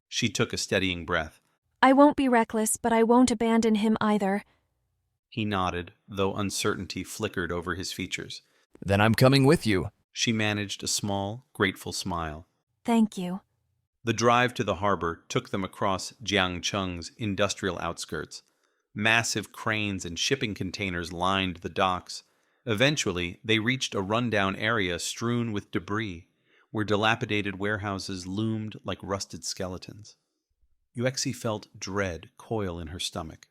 She took a steadying breath. I won't be reckless, but I won't abandon him either. He nodded, though uncertainty flickered over his features. Then I'm coming with you. She managed a small, grateful smile. Thank you. The drive to the harbor took them across Jiangcheng's industrial outskirts. Massive cranes and shipping containers lined the docks. Eventually, they reached a rundown area strewn with debris, where dilapidated warehouses loomed like rusted skeletons. Yuexi felt dread coil in her stomach.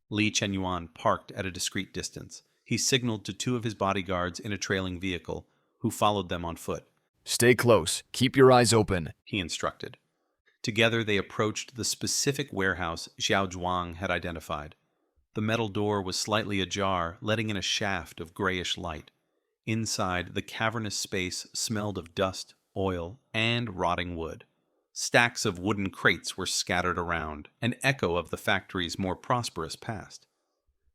Li Chenyuan parked at a discreet distance. He signaled to two of his bodyguards in a trailing vehicle, who followed them on foot. Stay close. Keep your eyes open, he instructed. Together they approached the specific warehouse Xiao Zhuang had identified. The metal door was slightly ajar, letting in a shaft of grayish light. Inside, the cavernous space smelled of dust, oil, and rotting wood. Stacks of wooden crates were scattered around, an echo of the factory's more prosperous past.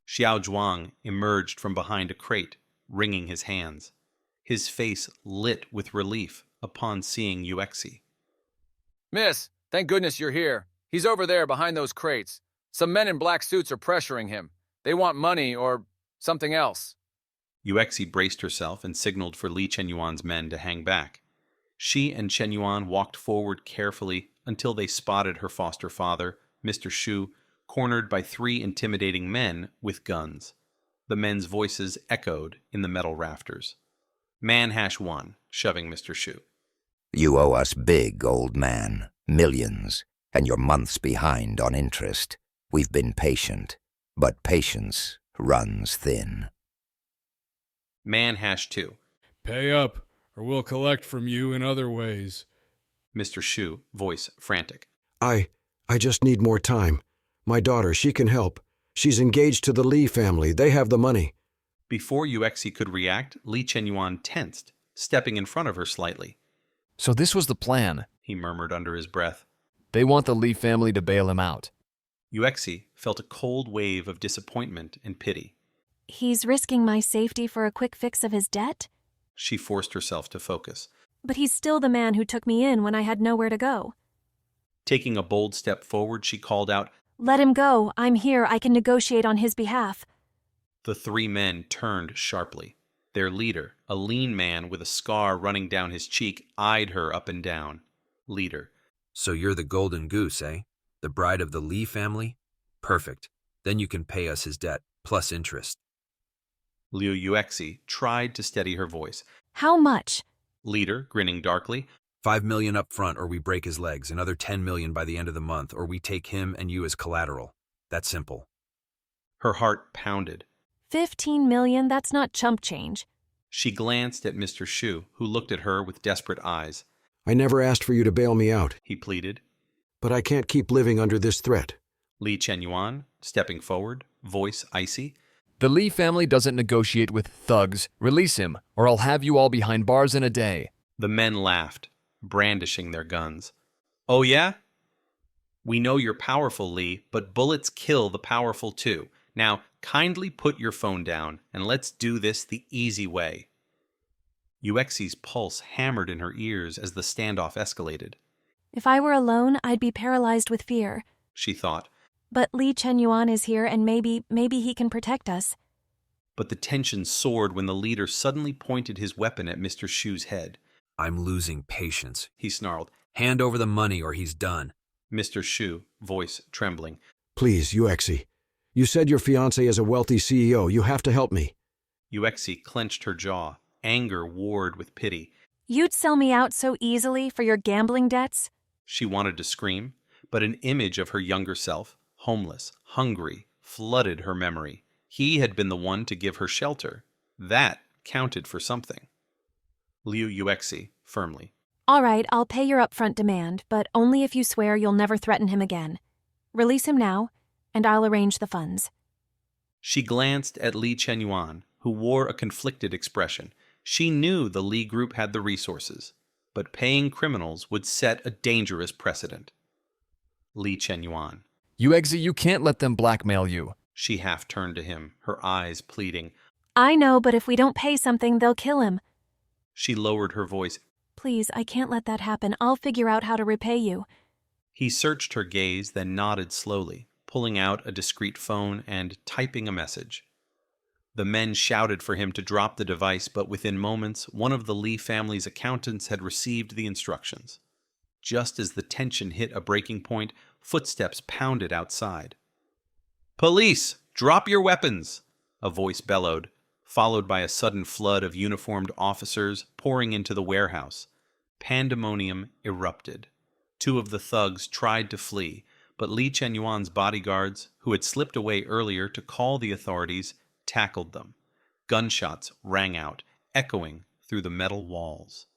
Xiao Zhuang emerged from behind a crate, wringing his hands. His face lit with relief upon seeing Yuexi. Miss, thank goodness you're here. He's over there behind those crates. Some men in black suits are pressuring him. They want money or something else. Yuexi braced herself and signaled for Li Chenyuan's men to hang back. She and Chenyuan walked forward carefully until they spotted her foster father, Mr. Shu, cornered by three intimidating men with guns. The men's voices echoed in the metal rafters. Man-1, shoving Mr. Shu. You owe us big, old man. Millions. And you're months behind on interest. We've been patient. But patience runs thin. Man-2. Pay up, or we'll collect from you in other ways. Mr. Shu, voice frantic. I just need more time. My daughter, she can help. She's engaged to the Li family. They have the money. Before Yuexi could react, Li Chenyuan tensed, stepping in front of her slightly. So this was the plan, he murmured under his breath. They want the Li family to bail him out. Yuexi felt a cold wave of disappointment and pity. He's risking my safety for a quick fix of his debt? She forced herself to focus. But he's still the man who took me in when I had nowhere to go. Taking a bold step forward, she called out, Let him go. I'm here. I can negotiate on his behalf. The three men turned sharply. Their leader, a lean man with a scar running down his cheek, eyed her up and down. Leader. So you're the golden goose, eh? The bride of the Li family? Perfect. Then you can pay us his debt, plus interest. Liu Yuexi tried to steady her voice. How much? Leader, grinning darkly. 5 million up front or we break his legs, another 10 million by the end of the month, or we take him and you as collateral. That's simple. Her heart pounded. 15 million? That's not chump change. She glanced at Mr. Shu, who looked at her with desperate eyes. I never asked for you to bail me out, he pleaded. But I can't keep living under this threat. Li Chenyuan, stepping forward, voice icy. The Li family doesn't negotiate with thugs. Release him, or I'll have you all behind bars in a day. The men laughed, brandishing their guns. Oh yeah? We know you're powerful, Li, but bullets kill the powerful too. Now, kindly put your phone down, and let's do this the easy way. Yuexi's pulse hammered in her ears as the standoff escalated. If I were alone, I'd be paralyzed with fear, she thought. But Li Chenyuan is here, and maybe he can protect us. But the tension soared when the leader suddenly pointed his weapon at Mr. Shu's head. I'm losing patience, he snarled. Hand over the money or he's done. Mr. Shu, voice trembling. Please, Yuexi. You said your fiancé is a wealthy CEO. You have to help me. Yuexi clenched her jaw. Anger warred with pity. You'd sell me out so easily for your gambling debts? She wanted to scream, but an image of her younger self, homeless, hungry, flooded her memory. He had been the one to give her shelter. That counted for something. Liu Yuexi, firmly. All right, I'll pay your upfront demand, but only if you swear you'll never threaten him again. Release him now, and I'll arrange the funds. She glanced at Li Chenyuan, who wore a conflicted expression. She knew the Li group had the resources, but paying criminals would set a dangerous precedent. Li Chenyuan. Yuexi, you can't let them blackmail you. She half turned to him, her eyes pleading. I know, but if we don't pay something, they'll kill him. She lowered her voice. Please, I can't let that happen. I'll figure out how to repay you. He searched her gaze, then nodded slowly, pulling out a discreet phone and typing a message. The men shouted for him to drop the device, but within moments, one of the Li family's accountants had received the instructions. Just as the tension hit a breaking point, footsteps pounded outside. "Police! Drop your weapons!" a voice bellowed, followed by a sudden flood of uniformed officers pouring into the warehouse. Pandemonium erupted. Two of the thugs tried to flee, but Li Chenyuan's bodyguards, who had slipped away earlier to call the authorities, tackled them. Gunshots rang out, echoing through the metal walls.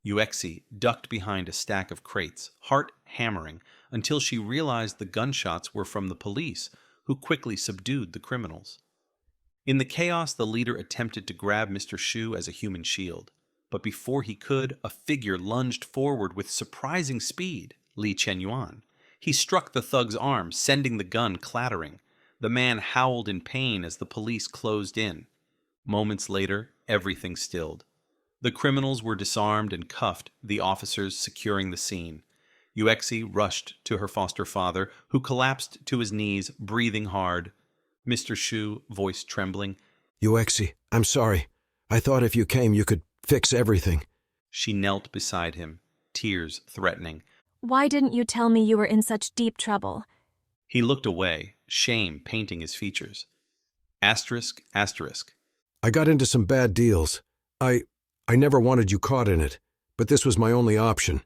Yuexi ducked behind a stack of crates, heart hammering, until she realized the gunshots were from the police, who quickly subdued the criminals. In the chaos, the leader attempted to grab Mr. Shu as a human shield, but before he could, a figure lunged forward with surprising speed, Li Chenyuan. He struck the thug's arm, sending the gun clattering. The man howled in pain as the police closed in. Moments later, everything stilled. The criminals were disarmed and cuffed, the officers securing the scene. Yuexi rushed to her foster father, who collapsed to his knees, breathing hard. Mr. Shu, voice trembling. Yuexi, I'm sorry. I thought if you came, you could fix everything. She knelt beside him, tears threatening. Why didn't you tell me you were in such deep trouble? He looked away, shame painting his features. Asterisk, asterisk. I got into some bad deals. I never wanted you caught in it, but this was my only option.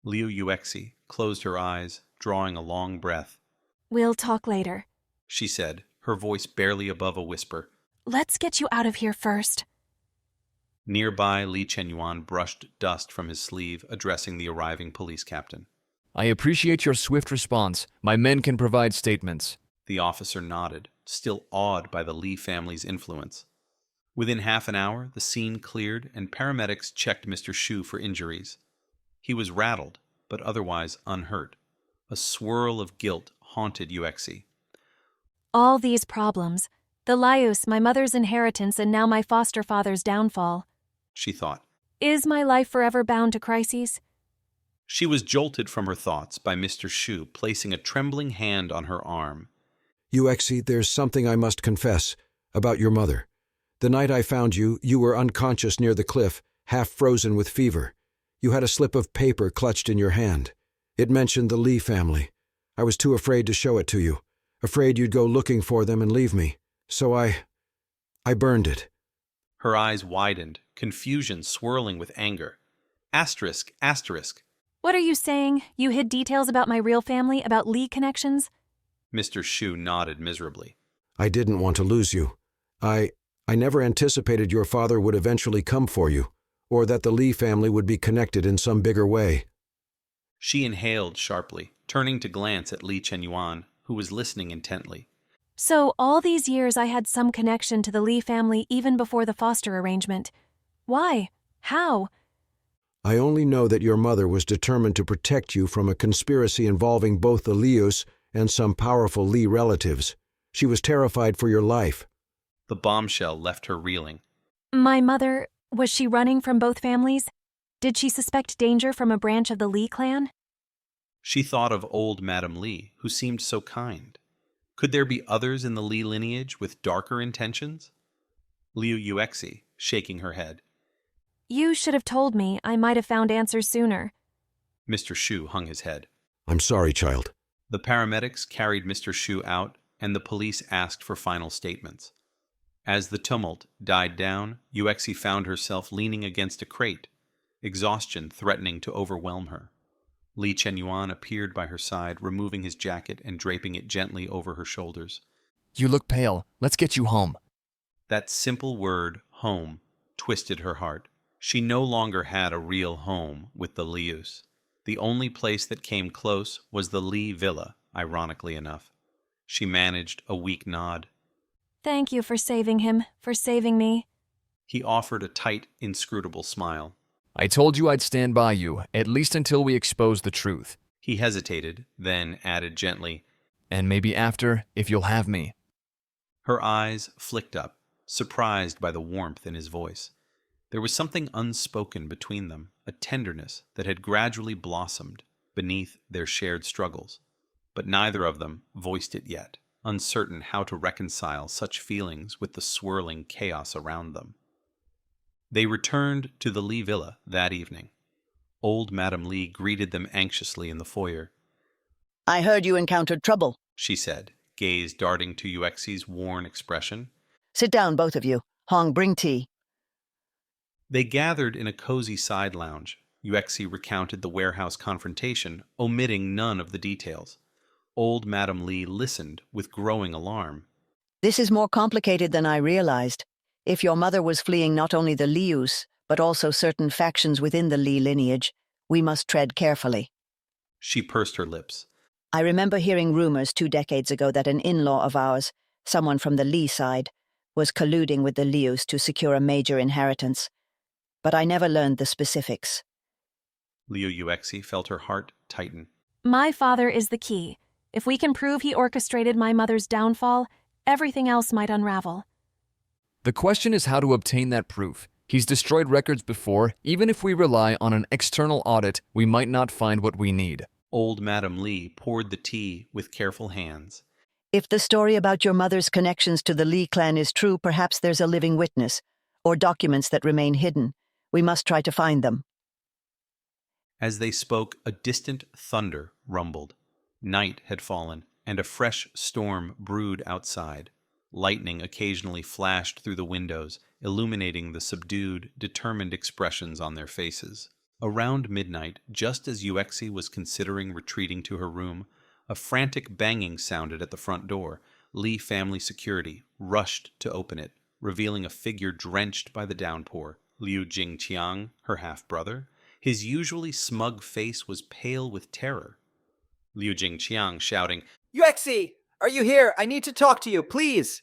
Liu Yuexi closed her eyes, drawing a long breath. We'll talk later, she said, her voice barely above a whisper. Let's get you out of here first. Nearby, Li Chenyuan brushed dust from his sleeve, addressing the arriving police captain. I appreciate your swift response. My men can provide statements. The officer nodded, still awed by the Li family's influence. Within half an hour, the scene cleared and paramedics checked Mr. Shu for injuries. He was rattled, but otherwise unhurt. A swirl of guilt haunted Yuexi. All these problems, the Laos, my mother's inheritance, and now my foster father's downfall, she thought. Is my life forever bound to crises? She was jolted from her thoughts by Mr. Shu placing a trembling hand on her arm. Yuexi, there's something I must confess about your mother. The night I found you, you were unconscious near the cliff, half frozen with fever. You had a slip of paper clutched in your hand. It mentioned the Li family. I was too afraid to show it to you, afraid you'd go looking for them and leave me. So I burned it. Her eyes widened, confusion swirling with anger. Asterisk, asterisk. What are you saying? You hid details about my real family, about Li connections? Mr. Shu nodded miserably. I didn't want to lose you. I never anticipated your father would eventually come for you, or that the Li family would be connected in some bigger way. She inhaled sharply, turning to glance at Li Chenyuan, who was listening intently. So all these years I had some connection to the Li family even before the foster arrangement. Why? How? I only know that your mother was determined to protect you from a conspiracy involving both the Lius and some powerful Li relatives. She was terrified for your life. The bombshell left her reeling. My mother, was she running from both families? Did she suspect danger from a branch of the Li clan? She thought of old Madame Li, who seemed so kind. Could there be others in the Li lineage with darker intentions? Liu Yuexi, shaking her head. You should have told me. I might have found answers sooner. Mr. Shu hung his head. I'm sorry, child. The paramedics carried Mr. Shu out, and the police asked for final statements. As the tumult died down, Yuexi found herself leaning against a crate, exhaustion threatening to overwhelm her. Li Chenyuan appeared by her side, removing his jacket and draping it gently over her shoulders. You look pale. Let's get you home. That simple word, home, twisted her heart. She no longer had a real home with the Lius. The only place that came close was the Li villa, ironically enough. She managed a weak nod. Thank you for saving him, for saving me. He offered a tight, inscrutable smile. I told you I'd stand by you, at least until we expose the truth. He hesitated, then added gently, And maybe after, if you'll have me. Her eyes flicked up, surprised by the warmth in his voice. There was something unspoken between them, a tenderness that had gradually blossomed beneath their shared struggles. But neither of them voiced it yet, uncertain how to reconcile such feelings with the swirling chaos around them. They returned to the Lee villa that evening. Old Madam Lee greeted them anxiously in the foyer. I heard you encountered trouble, she said, gaze darting to Yuexi's worn expression. Sit down, both of you. Hong, bring tea. They gathered in a cozy side lounge. Yuexi recounted the warehouse confrontation, omitting none of the details. Old Madam Lee listened with growing alarm. This is more complicated than I realized. If your mother was fleeing not only the Lius, but also certain factions within the Li lineage, we must tread carefully. She pursed her lips. I remember hearing rumors 2 decades ago that an in-law of ours, someone from the Li side, was colluding with the Lius to secure a major inheritance. But I never learned the specifics. Liu Yuexi felt her heart tighten. My father is the key. If we can prove he orchestrated my mother's downfall, everything else might unravel. The question is how to obtain that proof. He's destroyed records before. Even if we rely on an external audit, we might not find what we need. Old Madam Lee poured the tea with careful hands. If the story about your mother's connections to the Li clan is true, perhaps there's a living witness, or documents that remain hidden. We must try to find them. As they spoke, a distant thunder rumbled. Night had fallen, and a fresh storm brewed outside. Lightning occasionally flashed through the windows, illuminating the subdued, determined expressions on their faces. Around midnight, just as Yuexi was considering retreating to her room, a frantic banging sounded at the front door. Li family security rushed to open it, revealing a figure drenched by the downpour. Liu Jingqiang, her half-brother. His usually smug face was pale with terror. Liu Jingqiang shouting, Yuexi! Are you here? I need to talk to you, please!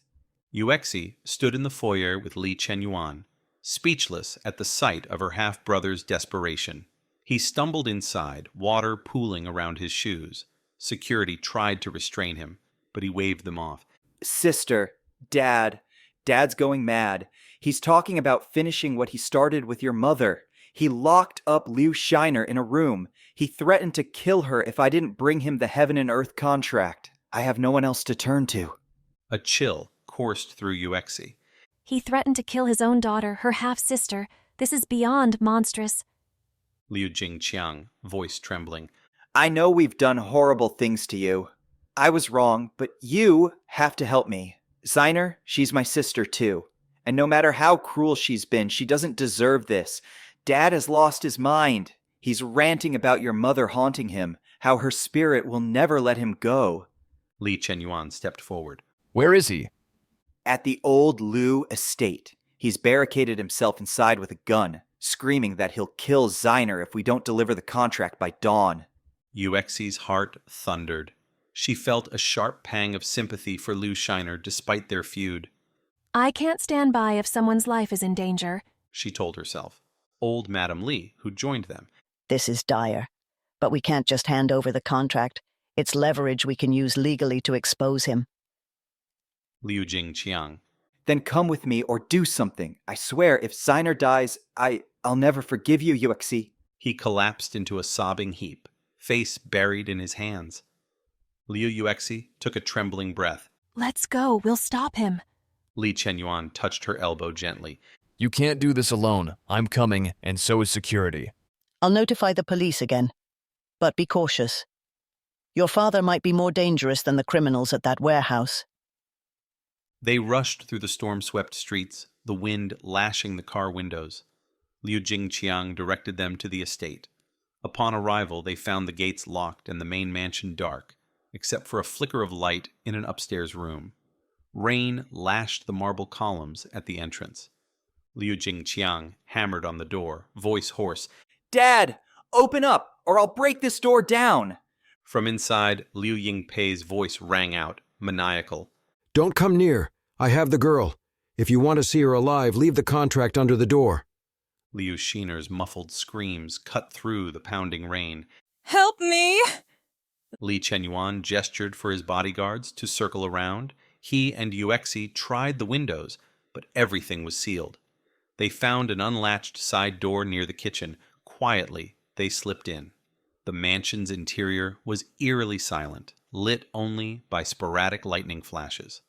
Yuexi stood in the foyer with Li Chenyuan, speechless at the sight of her half-brother's desperation. He stumbled inside, water pooling around his shoes. Security tried to restrain him, but he waved them off. Sister, Dad's going mad. He's talking about finishing what he started with your mother. He locked up Liu Shiner in a room. He threatened to kill her if I didn't bring him the heaven and earth contract. I have no one else to turn to. A chill coursed through Yuexi. He threatened to kill his own daughter, her half-sister. This is beyond monstrous. Liu Jingqiang, voice trembling. I know we've done horrible things to you. I was wrong, but you have to help me. Ziner, she's my sister too. And no matter how cruel she's been, she doesn't deserve this. Dad has lost his mind. He's ranting about your mother haunting him, how her spirit will never let him go. Li Chenyuan stepped forward. Where is he? At the old Liu estate. He's barricaded himself inside with a gun, screaming that he'll kill Ziner if we don't deliver the contract by dawn. Yuexi's heart thundered. She felt a sharp pang of sympathy for Liu Shiner despite their feud. I can't stand by if someone's life is in danger, she told herself. Old Madam Lee, who joined them. This is dire, but we can't just hand over the contract. It's leverage we can use legally to expose him. Liu Jingqiang. Then come with me or do something. I swear, if Ziner dies, I'll never forgive you, Yuexi. He collapsed into a sobbing heap, face buried in his hands. Liu Yuexi took a trembling breath. Let's go, we'll stop him. Li Chenyuan touched her elbow gently. You can't do this alone. I'm coming, and so is security. I'll notify the police again. But be cautious. Your father might be more dangerous than the criminals at that warehouse. They rushed through the storm-swept streets, the wind lashing the car windows. Liu Jingqiang directed them to the estate. Upon arrival, they found the gates locked and the main mansion dark, except for a flicker of light in an upstairs room. Rain lashed the marble columns at the entrance. Liu Jingqiang hammered on the door, voice hoarse. Dad, open up, or I'll break this door down. From inside, Liu Yingpei's voice rang out, maniacal. Don't come near. I have the girl. If you want to see her alive, leave the contract under the door. Liu Shiner's muffled screams cut through the pounding rain. Help me! Li Chenyuan gestured for his bodyguards to circle around. He and Yuexi tried the windows, but everything was sealed. They found an unlatched side door near the kitchen. Quietly, they slipped in. The mansion's interior was eerily silent, lit only by sporadic lightning flashes.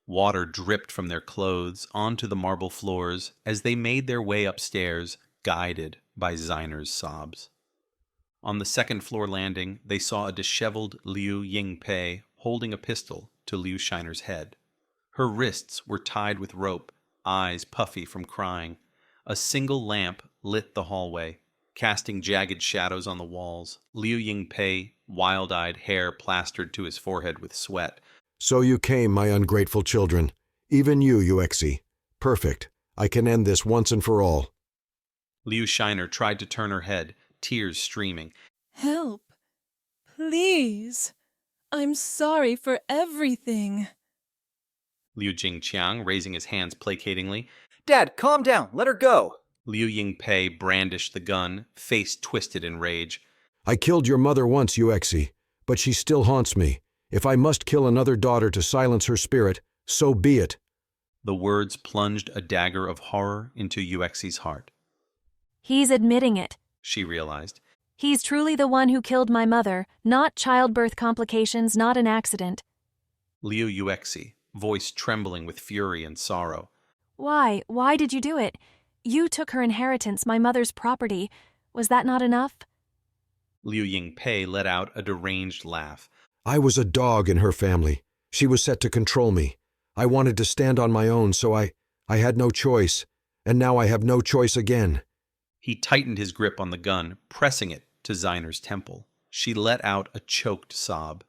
Water dripped from their clothes onto the marble floors as they made their way upstairs, guided by Zeiner's sobs. On the second-floor landing, they saw a disheveled Liu Yingpei holding a pistol to Liu Shiner's head. Her wrists were tied with rope, eyes puffy from crying. A single lamp lit the hallway, casting jagged shadows on the walls. Liu Yingpei, wild-eyed, hair plastered to his forehead with sweat. So you came, my ungrateful children. Even you, Yuexi. Perfect. I can end this once and for all. Liu Shiner tried to turn her head, tears streaming. Help. Please. I'm sorry for everything. Liu Jingqiang, raising his hands placatingly. Dad, calm down. Let her go. Liu Yingpei brandished the gun, face twisted in rage. I killed your mother once, Yuexi, but she still haunts me. If I must kill another daughter to silence her spirit, so be it. The words plunged a dagger of horror into Yuexi's heart. He's admitting it, she realized. He's truly the one who killed my mother, not childbirth complications, not an accident. Liu Yuexi, voice trembling with fury and sorrow. Why? Why did you do it? You took her inheritance, my mother's property. Was that not enough? Liu Yingpei let out a deranged laugh. I was a dog in her family. She was set to control me. I wanted to stand on my own, so I had no choice. And now I have no choice again. He tightened his grip on the gun, pressing it to Zeiner's temple. She let out a choked sob.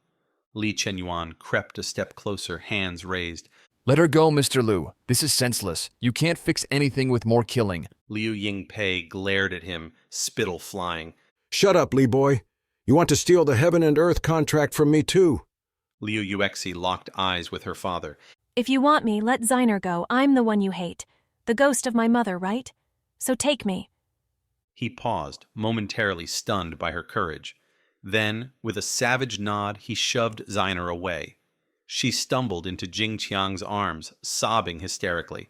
Li Chenyuan crept a step closer, hands raised. Let her go, Mr. Liu. This is senseless. You can't fix anything with more killing. Liu Yingpei glared at him, spittle flying. Shut up, Li boy. You want to steal the heaven and earth contract from me, too. Liu Yuexi locked eyes with her father. If you want me, let Zeiner go. I'm the one you hate. The ghost of my mother, right? So take me. He paused, momentarily stunned by her courage. Then, with a savage nod, he shoved Zeiner away. She stumbled into Jingqiang's arms, sobbing hysterically.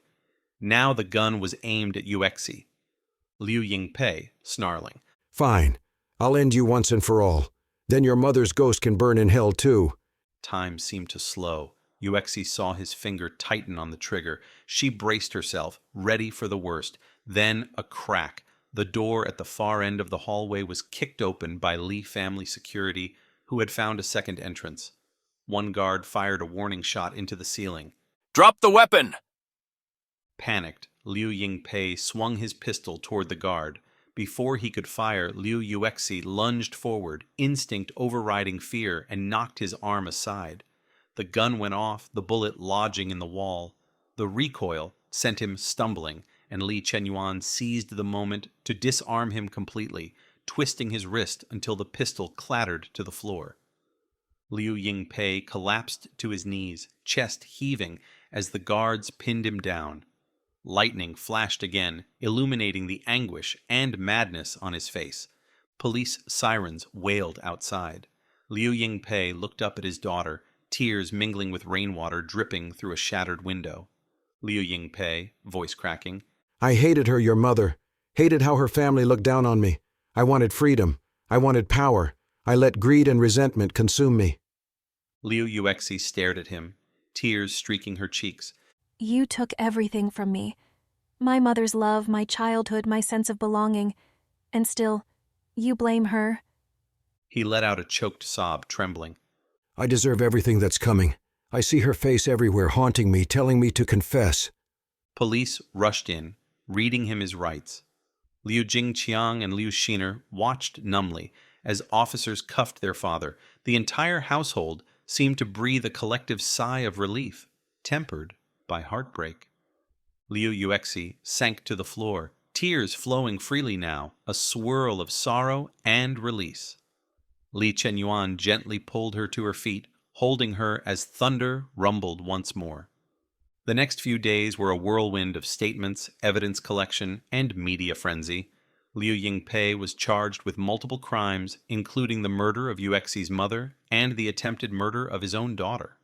Now the gun was aimed at Yuexi. Liu Yingpei, snarling. Fine. I'll end you once and for all. Then your mother's ghost can burn in hell, too. Time seemed to slow. Yuexi saw his finger tighten on the trigger. She braced herself, ready for the worst. Then a crack. The door at the far end of the hallway was kicked open by Li family security, who had found a second entrance. One guard fired a warning shot into the ceiling. Drop the weapon! Panicked, Liu Yingpei swung his pistol toward the guard. Before he could fire, Liu Yuexi lunged forward, instinct overriding fear, and knocked his arm aside. The gun went off, the bullet lodging in the wall. The recoil sent him stumbling, and Li Chenyuan seized the moment to disarm him completely, twisting his wrist until the pistol clattered to the floor. Liu Yingpei collapsed to his knees, chest heaving, as the guards pinned him down. Lightning flashed again, illuminating the anguish and madness on his face. Police sirens wailed outside. Liu Yingpei looked up at his daughter, tears mingling with rainwater dripping through a shattered window. Liu Yingpei, voice cracking. I hated her, your mother. Hated how her family looked down on me. I wanted freedom. I wanted power. I let greed and resentment consume me. Liu Yuexi stared at him, tears streaking her cheeks. You took everything from me. My mother's love, my childhood, my sense of belonging. And still, you blame her. He let out a choked sob, trembling. I deserve everything that's coming. I see her face everywhere, haunting me, telling me to confess. Police rushed in, reading him his rights. Liu Jingqiang and Liu Shiner watched numbly as officers cuffed their father. The entire household seemed to breathe a collective sigh of relief, tempered by heartbreak. Liu Yuexi sank to the floor, tears flowing freely now, a swirl of sorrow and release. Li Chenyuan gently pulled her to her feet, holding her as thunder rumbled once more. The next few days were a whirlwind of statements, evidence collection, and media frenzy. Liu Yingpei was charged with multiple crimes, including the murder of Yuexi's mother and the attempted murder of his own daughter.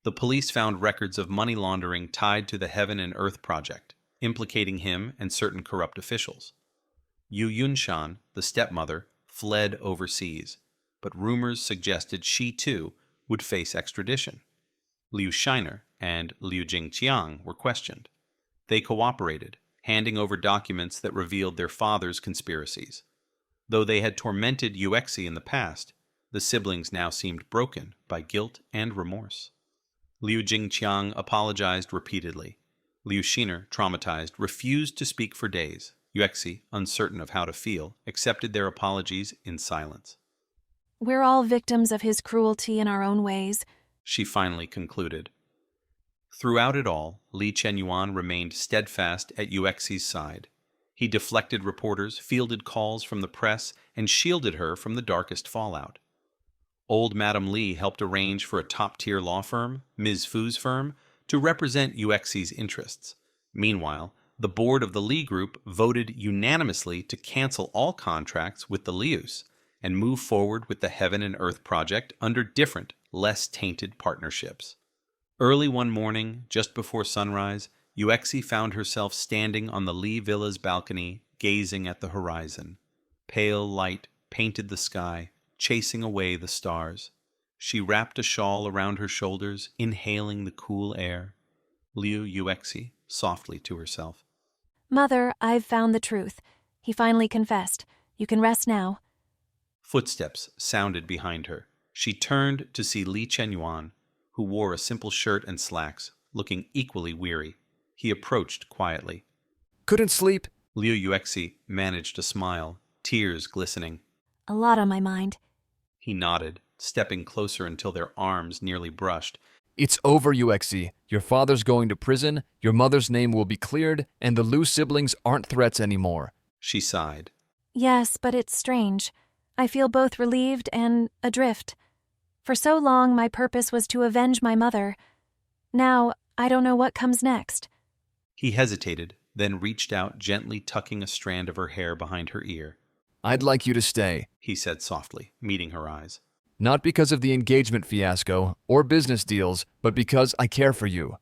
The police found records of money laundering tied to the Heaven and Earth project, implicating him and certain corrupt officials. Yu Yunshan, the stepmother, fled overseas, but rumors suggested she too would face extradition. Liu Shiner and Liu Jingqiang were questioned. They cooperated, handing over documents that revealed their father's conspiracies. Though they had tormented Yuexi in the past, the siblings now seemed broken by guilt and remorse. Liu Jingqiang apologized repeatedly. Liu Shiner, traumatized, refused to speak for days. Yuexi, uncertain of how to feel, accepted their apologies in silence. We're all victims of his cruelty in our own ways, she finally concluded. Throughout it all, Li Chenyuan remained steadfast at Yuexi's side. He deflected reporters, fielded calls from the press, and shielded her from the darkest fallout. Old Madam Li helped arrange for a top-tier law firm, Ms. Fu's firm, to represent Yuexi's interests. Meanwhile, the board of the Li Group voted unanimously to cancel all contracts with the Lius and move forward with the Heaven and Earth project under different, less tainted partnerships. Early one morning, just before sunrise, Yuexi found herself standing on the Li Villa's balcony, gazing at the horizon. Pale light painted the sky, chasing away the stars. She wrapped a shawl around her shoulders, inhaling the cool air. Liu Yuexi, softly to herself. Mother, I've found the truth. He finally confessed. You can rest now. Footsteps sounded behind her. She turned to see Li Chenyuan, who wore a simple shirt and slacks, looking equally weary. He approached quietly. Couldn't sleep? Liu Yuexi managed a smile, tears glistening. A lot on my mind. He nodded, stepping closer until their arms nearly brushed. It's over, Yuexi. Your father's going to prison, your mother's name will be cleared, and the Liu siblings aren't threats anymore. She sighed. Yes, but it's strange. I feel both relieved and adrift. For so long, my purpose was to avenge my mother. Now, I don't know what comes next. He hesitated, then reached out, gently tucking a strand of her hair behind her ear. I'd like you to stay, he said softly, meeting her eyes. Not because of the engagement fiasco or business deals, but because I care for you.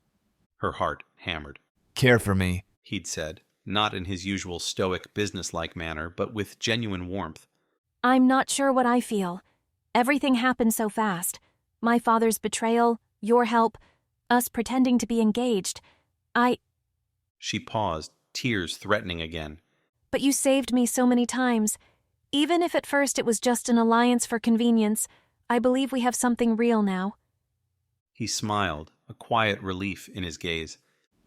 Her heart hammered. Care for me, he'd said, not in his usual stoic, businesslike manner, but with genuine warmth. I'm not sure what I feel. Everything happened so fast. My father's betrayal, your help, us pretending to be engaged. She paused, tears threatening again. But you saved me so many times. Even if at first it was just an alliance for convenience, I believe we have something real now. He smiled, a quiet relief in his gaze.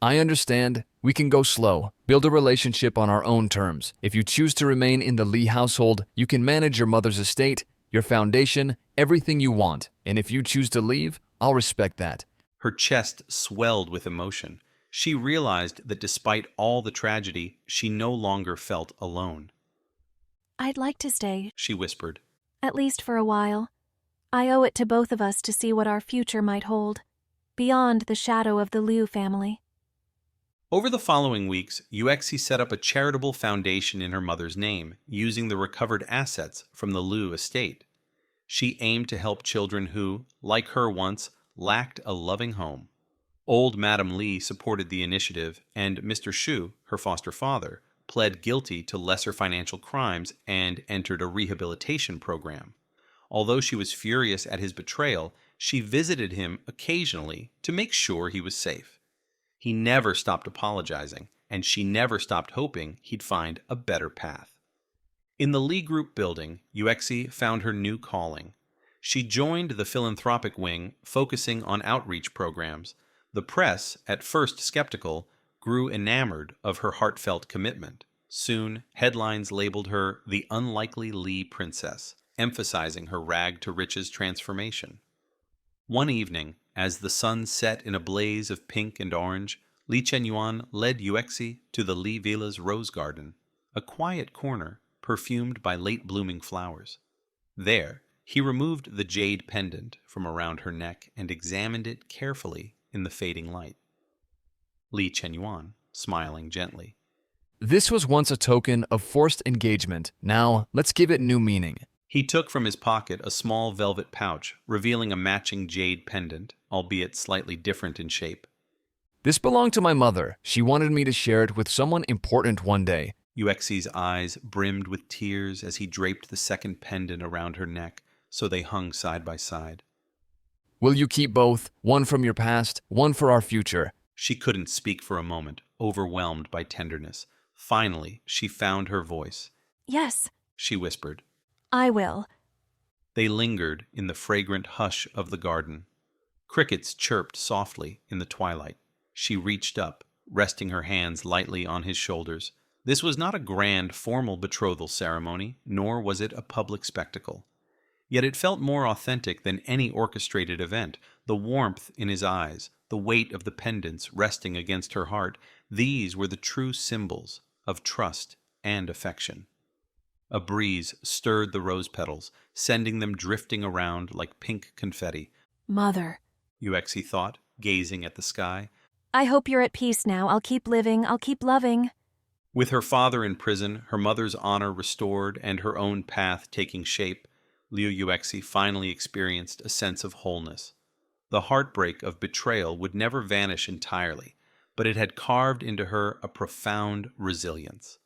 I understand. We can go slow, build a relationship on our own terms. If you choose to remain in the Li household, you can manage your mother's estate, your foundation, everything you want. And if you choose to leave, I'll respect that. Her chest swelled with emotion. She realized that despite all the tragedy, she no longer felt alone. I'd like to stay, she whispered. At least for a while. I owe it to both of us to see what our future might hold, beyond the shadow of the Liu family. Over the following weeks, Yuexi set up a charitable foundation in her mother's name, using the recovered assets from the Liu estate. She aimed to help children who, like her once, lacked a loving home. Old Madam Li supported the initiative, and Mr. Shu, her foster father, pled guilty to lesser financial crimes and entered a rehabilitation program. Although she was furious at his betrayal, she visited him occasionally to make sure he was safe. He never stopped apologizing, and she never stopped hoping he'd find a better path. In the Li Group building, Yuexi found her new calling. She joined the philanthropic wing, focusing on outreach programs. The press, at first skeptical, grew enamored of her heartfelt commitment. Soon, headlines labeled her the unlikely Li princess, emphasizing her rag-to-riches transformation. One evening, as the sun set in a blaze of pink and orange, Li Chenyuan led Yuexi to the Li Villa's rose garden, a quiet corner perfumed by late-blooming flowers. There, he removed the jade pendant from around her neck and examined it carefully in the fading light. Li Chenyuan, smiling gently. This was once a token of forced engagement. Now, let's give it new meaning. He took from his pocket a small velvet pouch, revealing a matching jade pendant, albeit slightly different in shape. This belonged to my mother. She wanted me to share it with someone important one day. Yuexi's eyes brimmed with tears as he draped the second pendant around her neck, so they hung side by side. Will you keep both? One from your past, one for our future. She couldn't speak for a moment, overwhelmed by tenderness. Finally, she found her voice. Yes, She whispered. I will. They lingered in the fragrant hush of the garden. Crickets chirped softly in the twilight. She reached up, resting her hands lightly on his shoulders. This was not a grand, formal betrothal ceremony, nor was it a public spectacle. Yet it felt more authentic than any orchestrated event. The warmth in his eyes, the weight of the pendants resting against her heart, these were the true symbols of trust and affection. A breeze stirred the rose petals, sending them drifting around like pink confetti. Mother. Yuexi thought, gazing at the sky. I hope you're at peace now. I'll keep living. I'll keep loving. With her father in prison, her mother's honor restored, and her own path taking shape, Liu Yuexi finally experienced a sense of wholeness. The heartbreak of betrayal would never vanish entirely, but it had carved into her a profound resilience.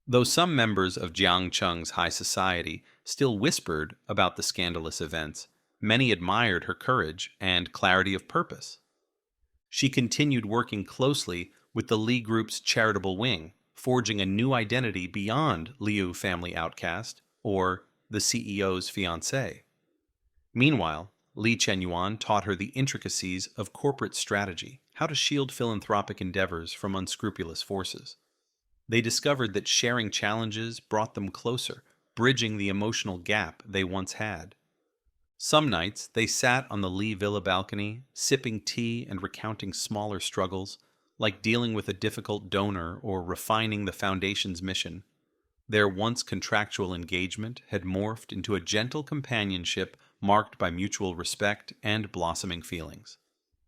Though some members of Jiangcheng's high society still whispered about the scandalous events, many admired her courage and clarity of purpose. She continued working closely with the Li Group's charitable wing, forging a new identity beyond Liu family outcast, or the CEO's fiancé. Meanwhile, Li Chenyuan taught her the intricacies of corporate strategy, how to shield philanthropic endeavors from unscrupulous forces. They discovered that sharing challenges brought them closer, bridging the emotional gap they once had. Some nights, they sat on the Li Villa balcony, sipping tea and recounting smaller struggles, like dealing with a difficult donor or refining the Foundation's mission. Their once contractual engagement had morphed into a gentle companionship marked by mutual respect and blossoming feelings.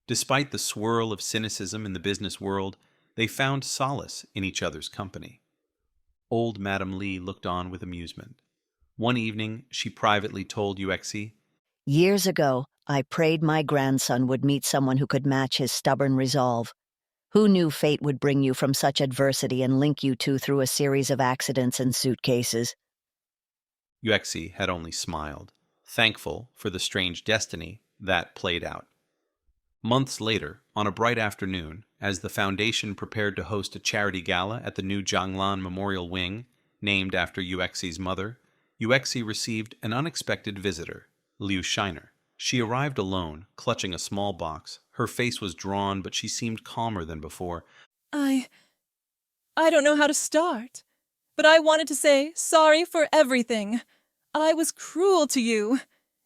Despite the swirl of cynicism in the business world, they found solace in each other's company. Old Madame Li looked on with amusement. One evening, she privately told Yuexi, Years ago, I prayed my grandson would meet someone who could match his stubborn resolve. Who knew fate would bring you from such adversity and link you two through a series of accidents and suitcases? Yuexi had only smiled, thankful for the strange destiny that played out. Months later, on a bright afternoon, as the Foundation prepared to host a charity gala at the new Jianglan Memorial Wing, named after Yuexi's mother, Yuexi received an unexpected visitor, Liu Shiner. She arrived alone, clutching a small box. Her face was drawn, but she seemed calmer than before. I don't know how to start, but I wanted to say sorry for everything. I was cruel to you.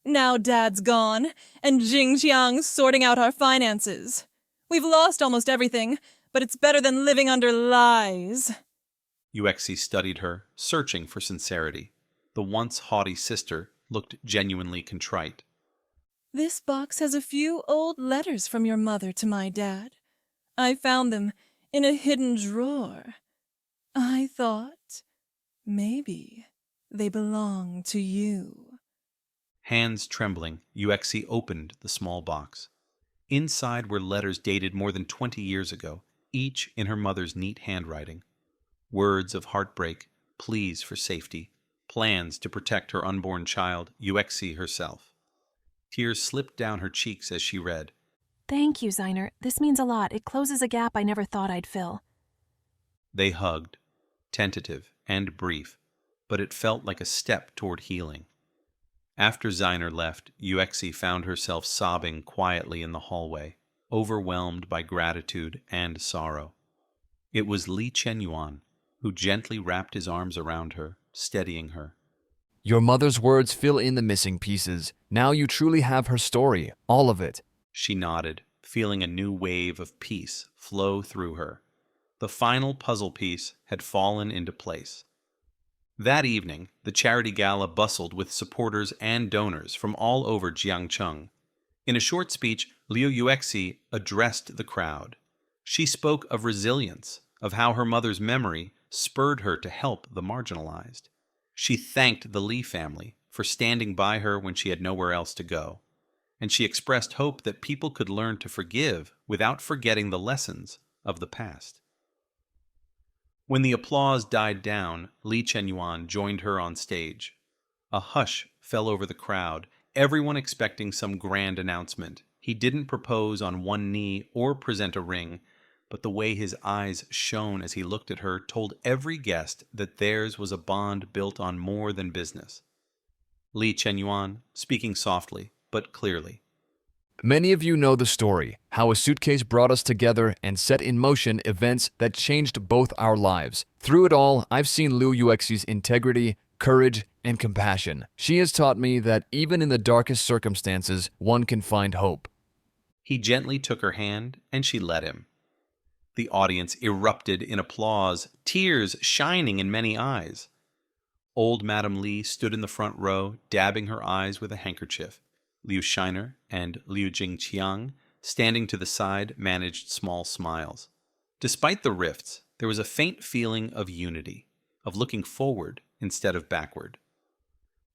Now Dad's gone, and Jingjiang's sorting out our finances. We've lost almost everything, but it's better than living under lies. Yuexi studied her, searching for sincerity. The once haughty sister looked genuinely contrite. This box has a few old letters from your mother to my dad. I found them in a hidden drawer. I thought maybe they belong to you. Hands trembling, Yuexi opened the small box. Inside were letters dated more than 20 years ago, each in her mother's neat handwriting. Words of heartbreak, pleas for safety, plans to protect her unborn child, Yuexi herself. Tears slipped down her cheeks as she read. Thank you, Ziner. This means a lot. It closes a gap I never thought I'd fill. They hugged, tentative and brief, but it felt like a step toward healing. After Ziner left, Yuexi found herself sobbing quietly in the hallway, overwhelmed by gratitude and sorrow. It was Li Chenyuan who gently wrapped his arms around her, steadying her. Your mother's words fill in the missing pieces. Now you truly have her story, all of it. She nodded, feeling a new wave of peace flow through her. The final puzzle piece had fallen into place. That evening, the charity gala bustled with supporters and donors from all over Jiangcheng. In a short speech, Liu Yuexi addressed the crowd. She spoke of resilience, of how her mother's memory spurred her to help the marginalized. She thanked the Lee family for standing by her when she had nowhere else to go, and she expressed hope that people could learn to forgive without forgetting the lessons of the past. When the applause died down, Lee Chen-yuan joined her on stage. A hush fell over the crowd, everyone expecting some grand announcement. He didn't propose on one knee or present a ring, but the way his eyes shone as he looked at her told every guest that theirs was a bond built on more than business. Lee Chen-yuan, speaking softly but clearly. Many of you know the story, how a suitcase brought us together and set in motion events that changed both our lives. Through it all, I've seen Liu Yuexi's integrity, courage, and compassion. She has taught me that even in the darkest circumstances, one can find hope. He gently took her hand, and she let him. The audience erupted in applause, tears shining in many eyes. Old Madame Li stood in the front row, dabbing her eyes with a handkerchief. Liu Shiner and Liu Jingqiang, standing to the side, managed small smiles. Despite the rifts, there was a faint feeling of unity, of looking forward instead of backward.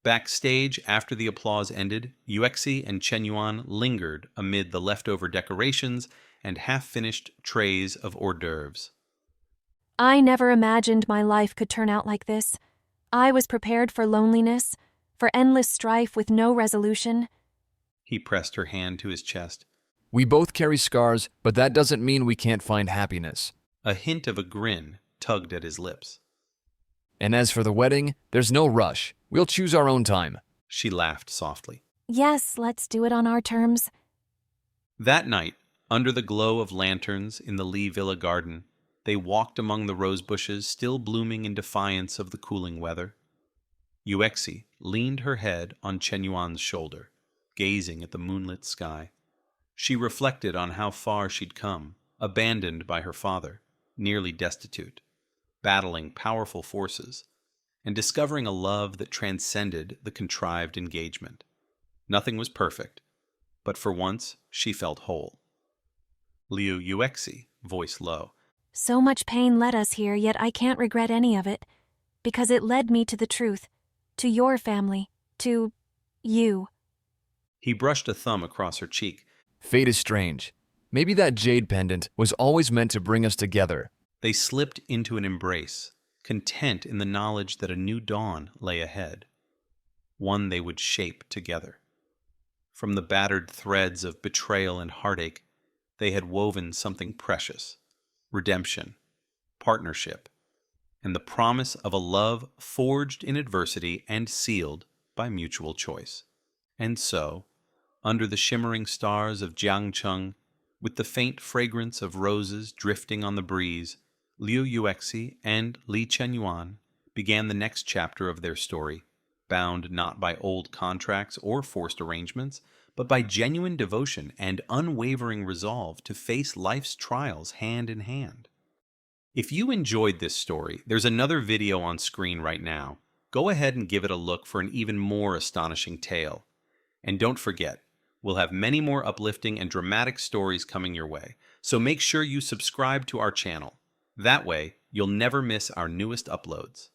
Backstage, after the applause ended, Yuexi and Chen Yuan lingered amid the leftover decorations and half-finished trays of hors d'oeuvres. I never imagined my life could turn out like this. I was prepared for loneliness, for endless strife with no resolution. He pressed her hand to his chest. We both carry scars, but that doesn't mean we can't find happiness. A hint of a grin tugged at his lips. And as for the wedding, there's no rush. We'll choose our own time. She laughed softly. Yes, let's do it on our terms. That night, under the glow of lanterns in the Lee Villa garden, they walked among the rose bushes still blooming in defiance of the cooling weather. Yuexi leaned her head on Chen Yuan's shoulder, gazing at the moonlit sky. She reflected on how far she'd come, abandoned by her father, nearly destitute, battling powerful forces, and discovering a love that transcended the contrived engagement. Nothing was perfect, but for once she felt whole. Liu Yuexi, voice low. So much pain led us here, yet I can't regret any of it, because it led me to the truth, to your family, to you. He brushed a thumb across her cheek. Fate is strange. Maybe that jade pendant was always meant to bring us together. They slipped into an embrace, content in the knowledge that a new dawn lay ahead, one they would shape together. From the battered threads of betrayal and heartache, they had woven something precious: redemption, partnership, and the promise of a love forged in adversity and sealed by mutual choice. And so, under the shimmering stars of Jiangcheng, with the faint fragrance of roses drifting on the breeze, Liu Yuexi and Li Chen-yuan began the next chapter of their story, bound not by old contracts or forced arrangements, but by genuine devotion and unwavering resolve to face life's trials hand in hand. If you enjoyed this story, there's another video on screen right now. Go ahead and give it a look for an even more astonishing tale. And don't forget, we'll have many more uplifting and dramatic stories coming your way, so make sure you subscribe to our channel. That way, you'll never miss our newest uploads.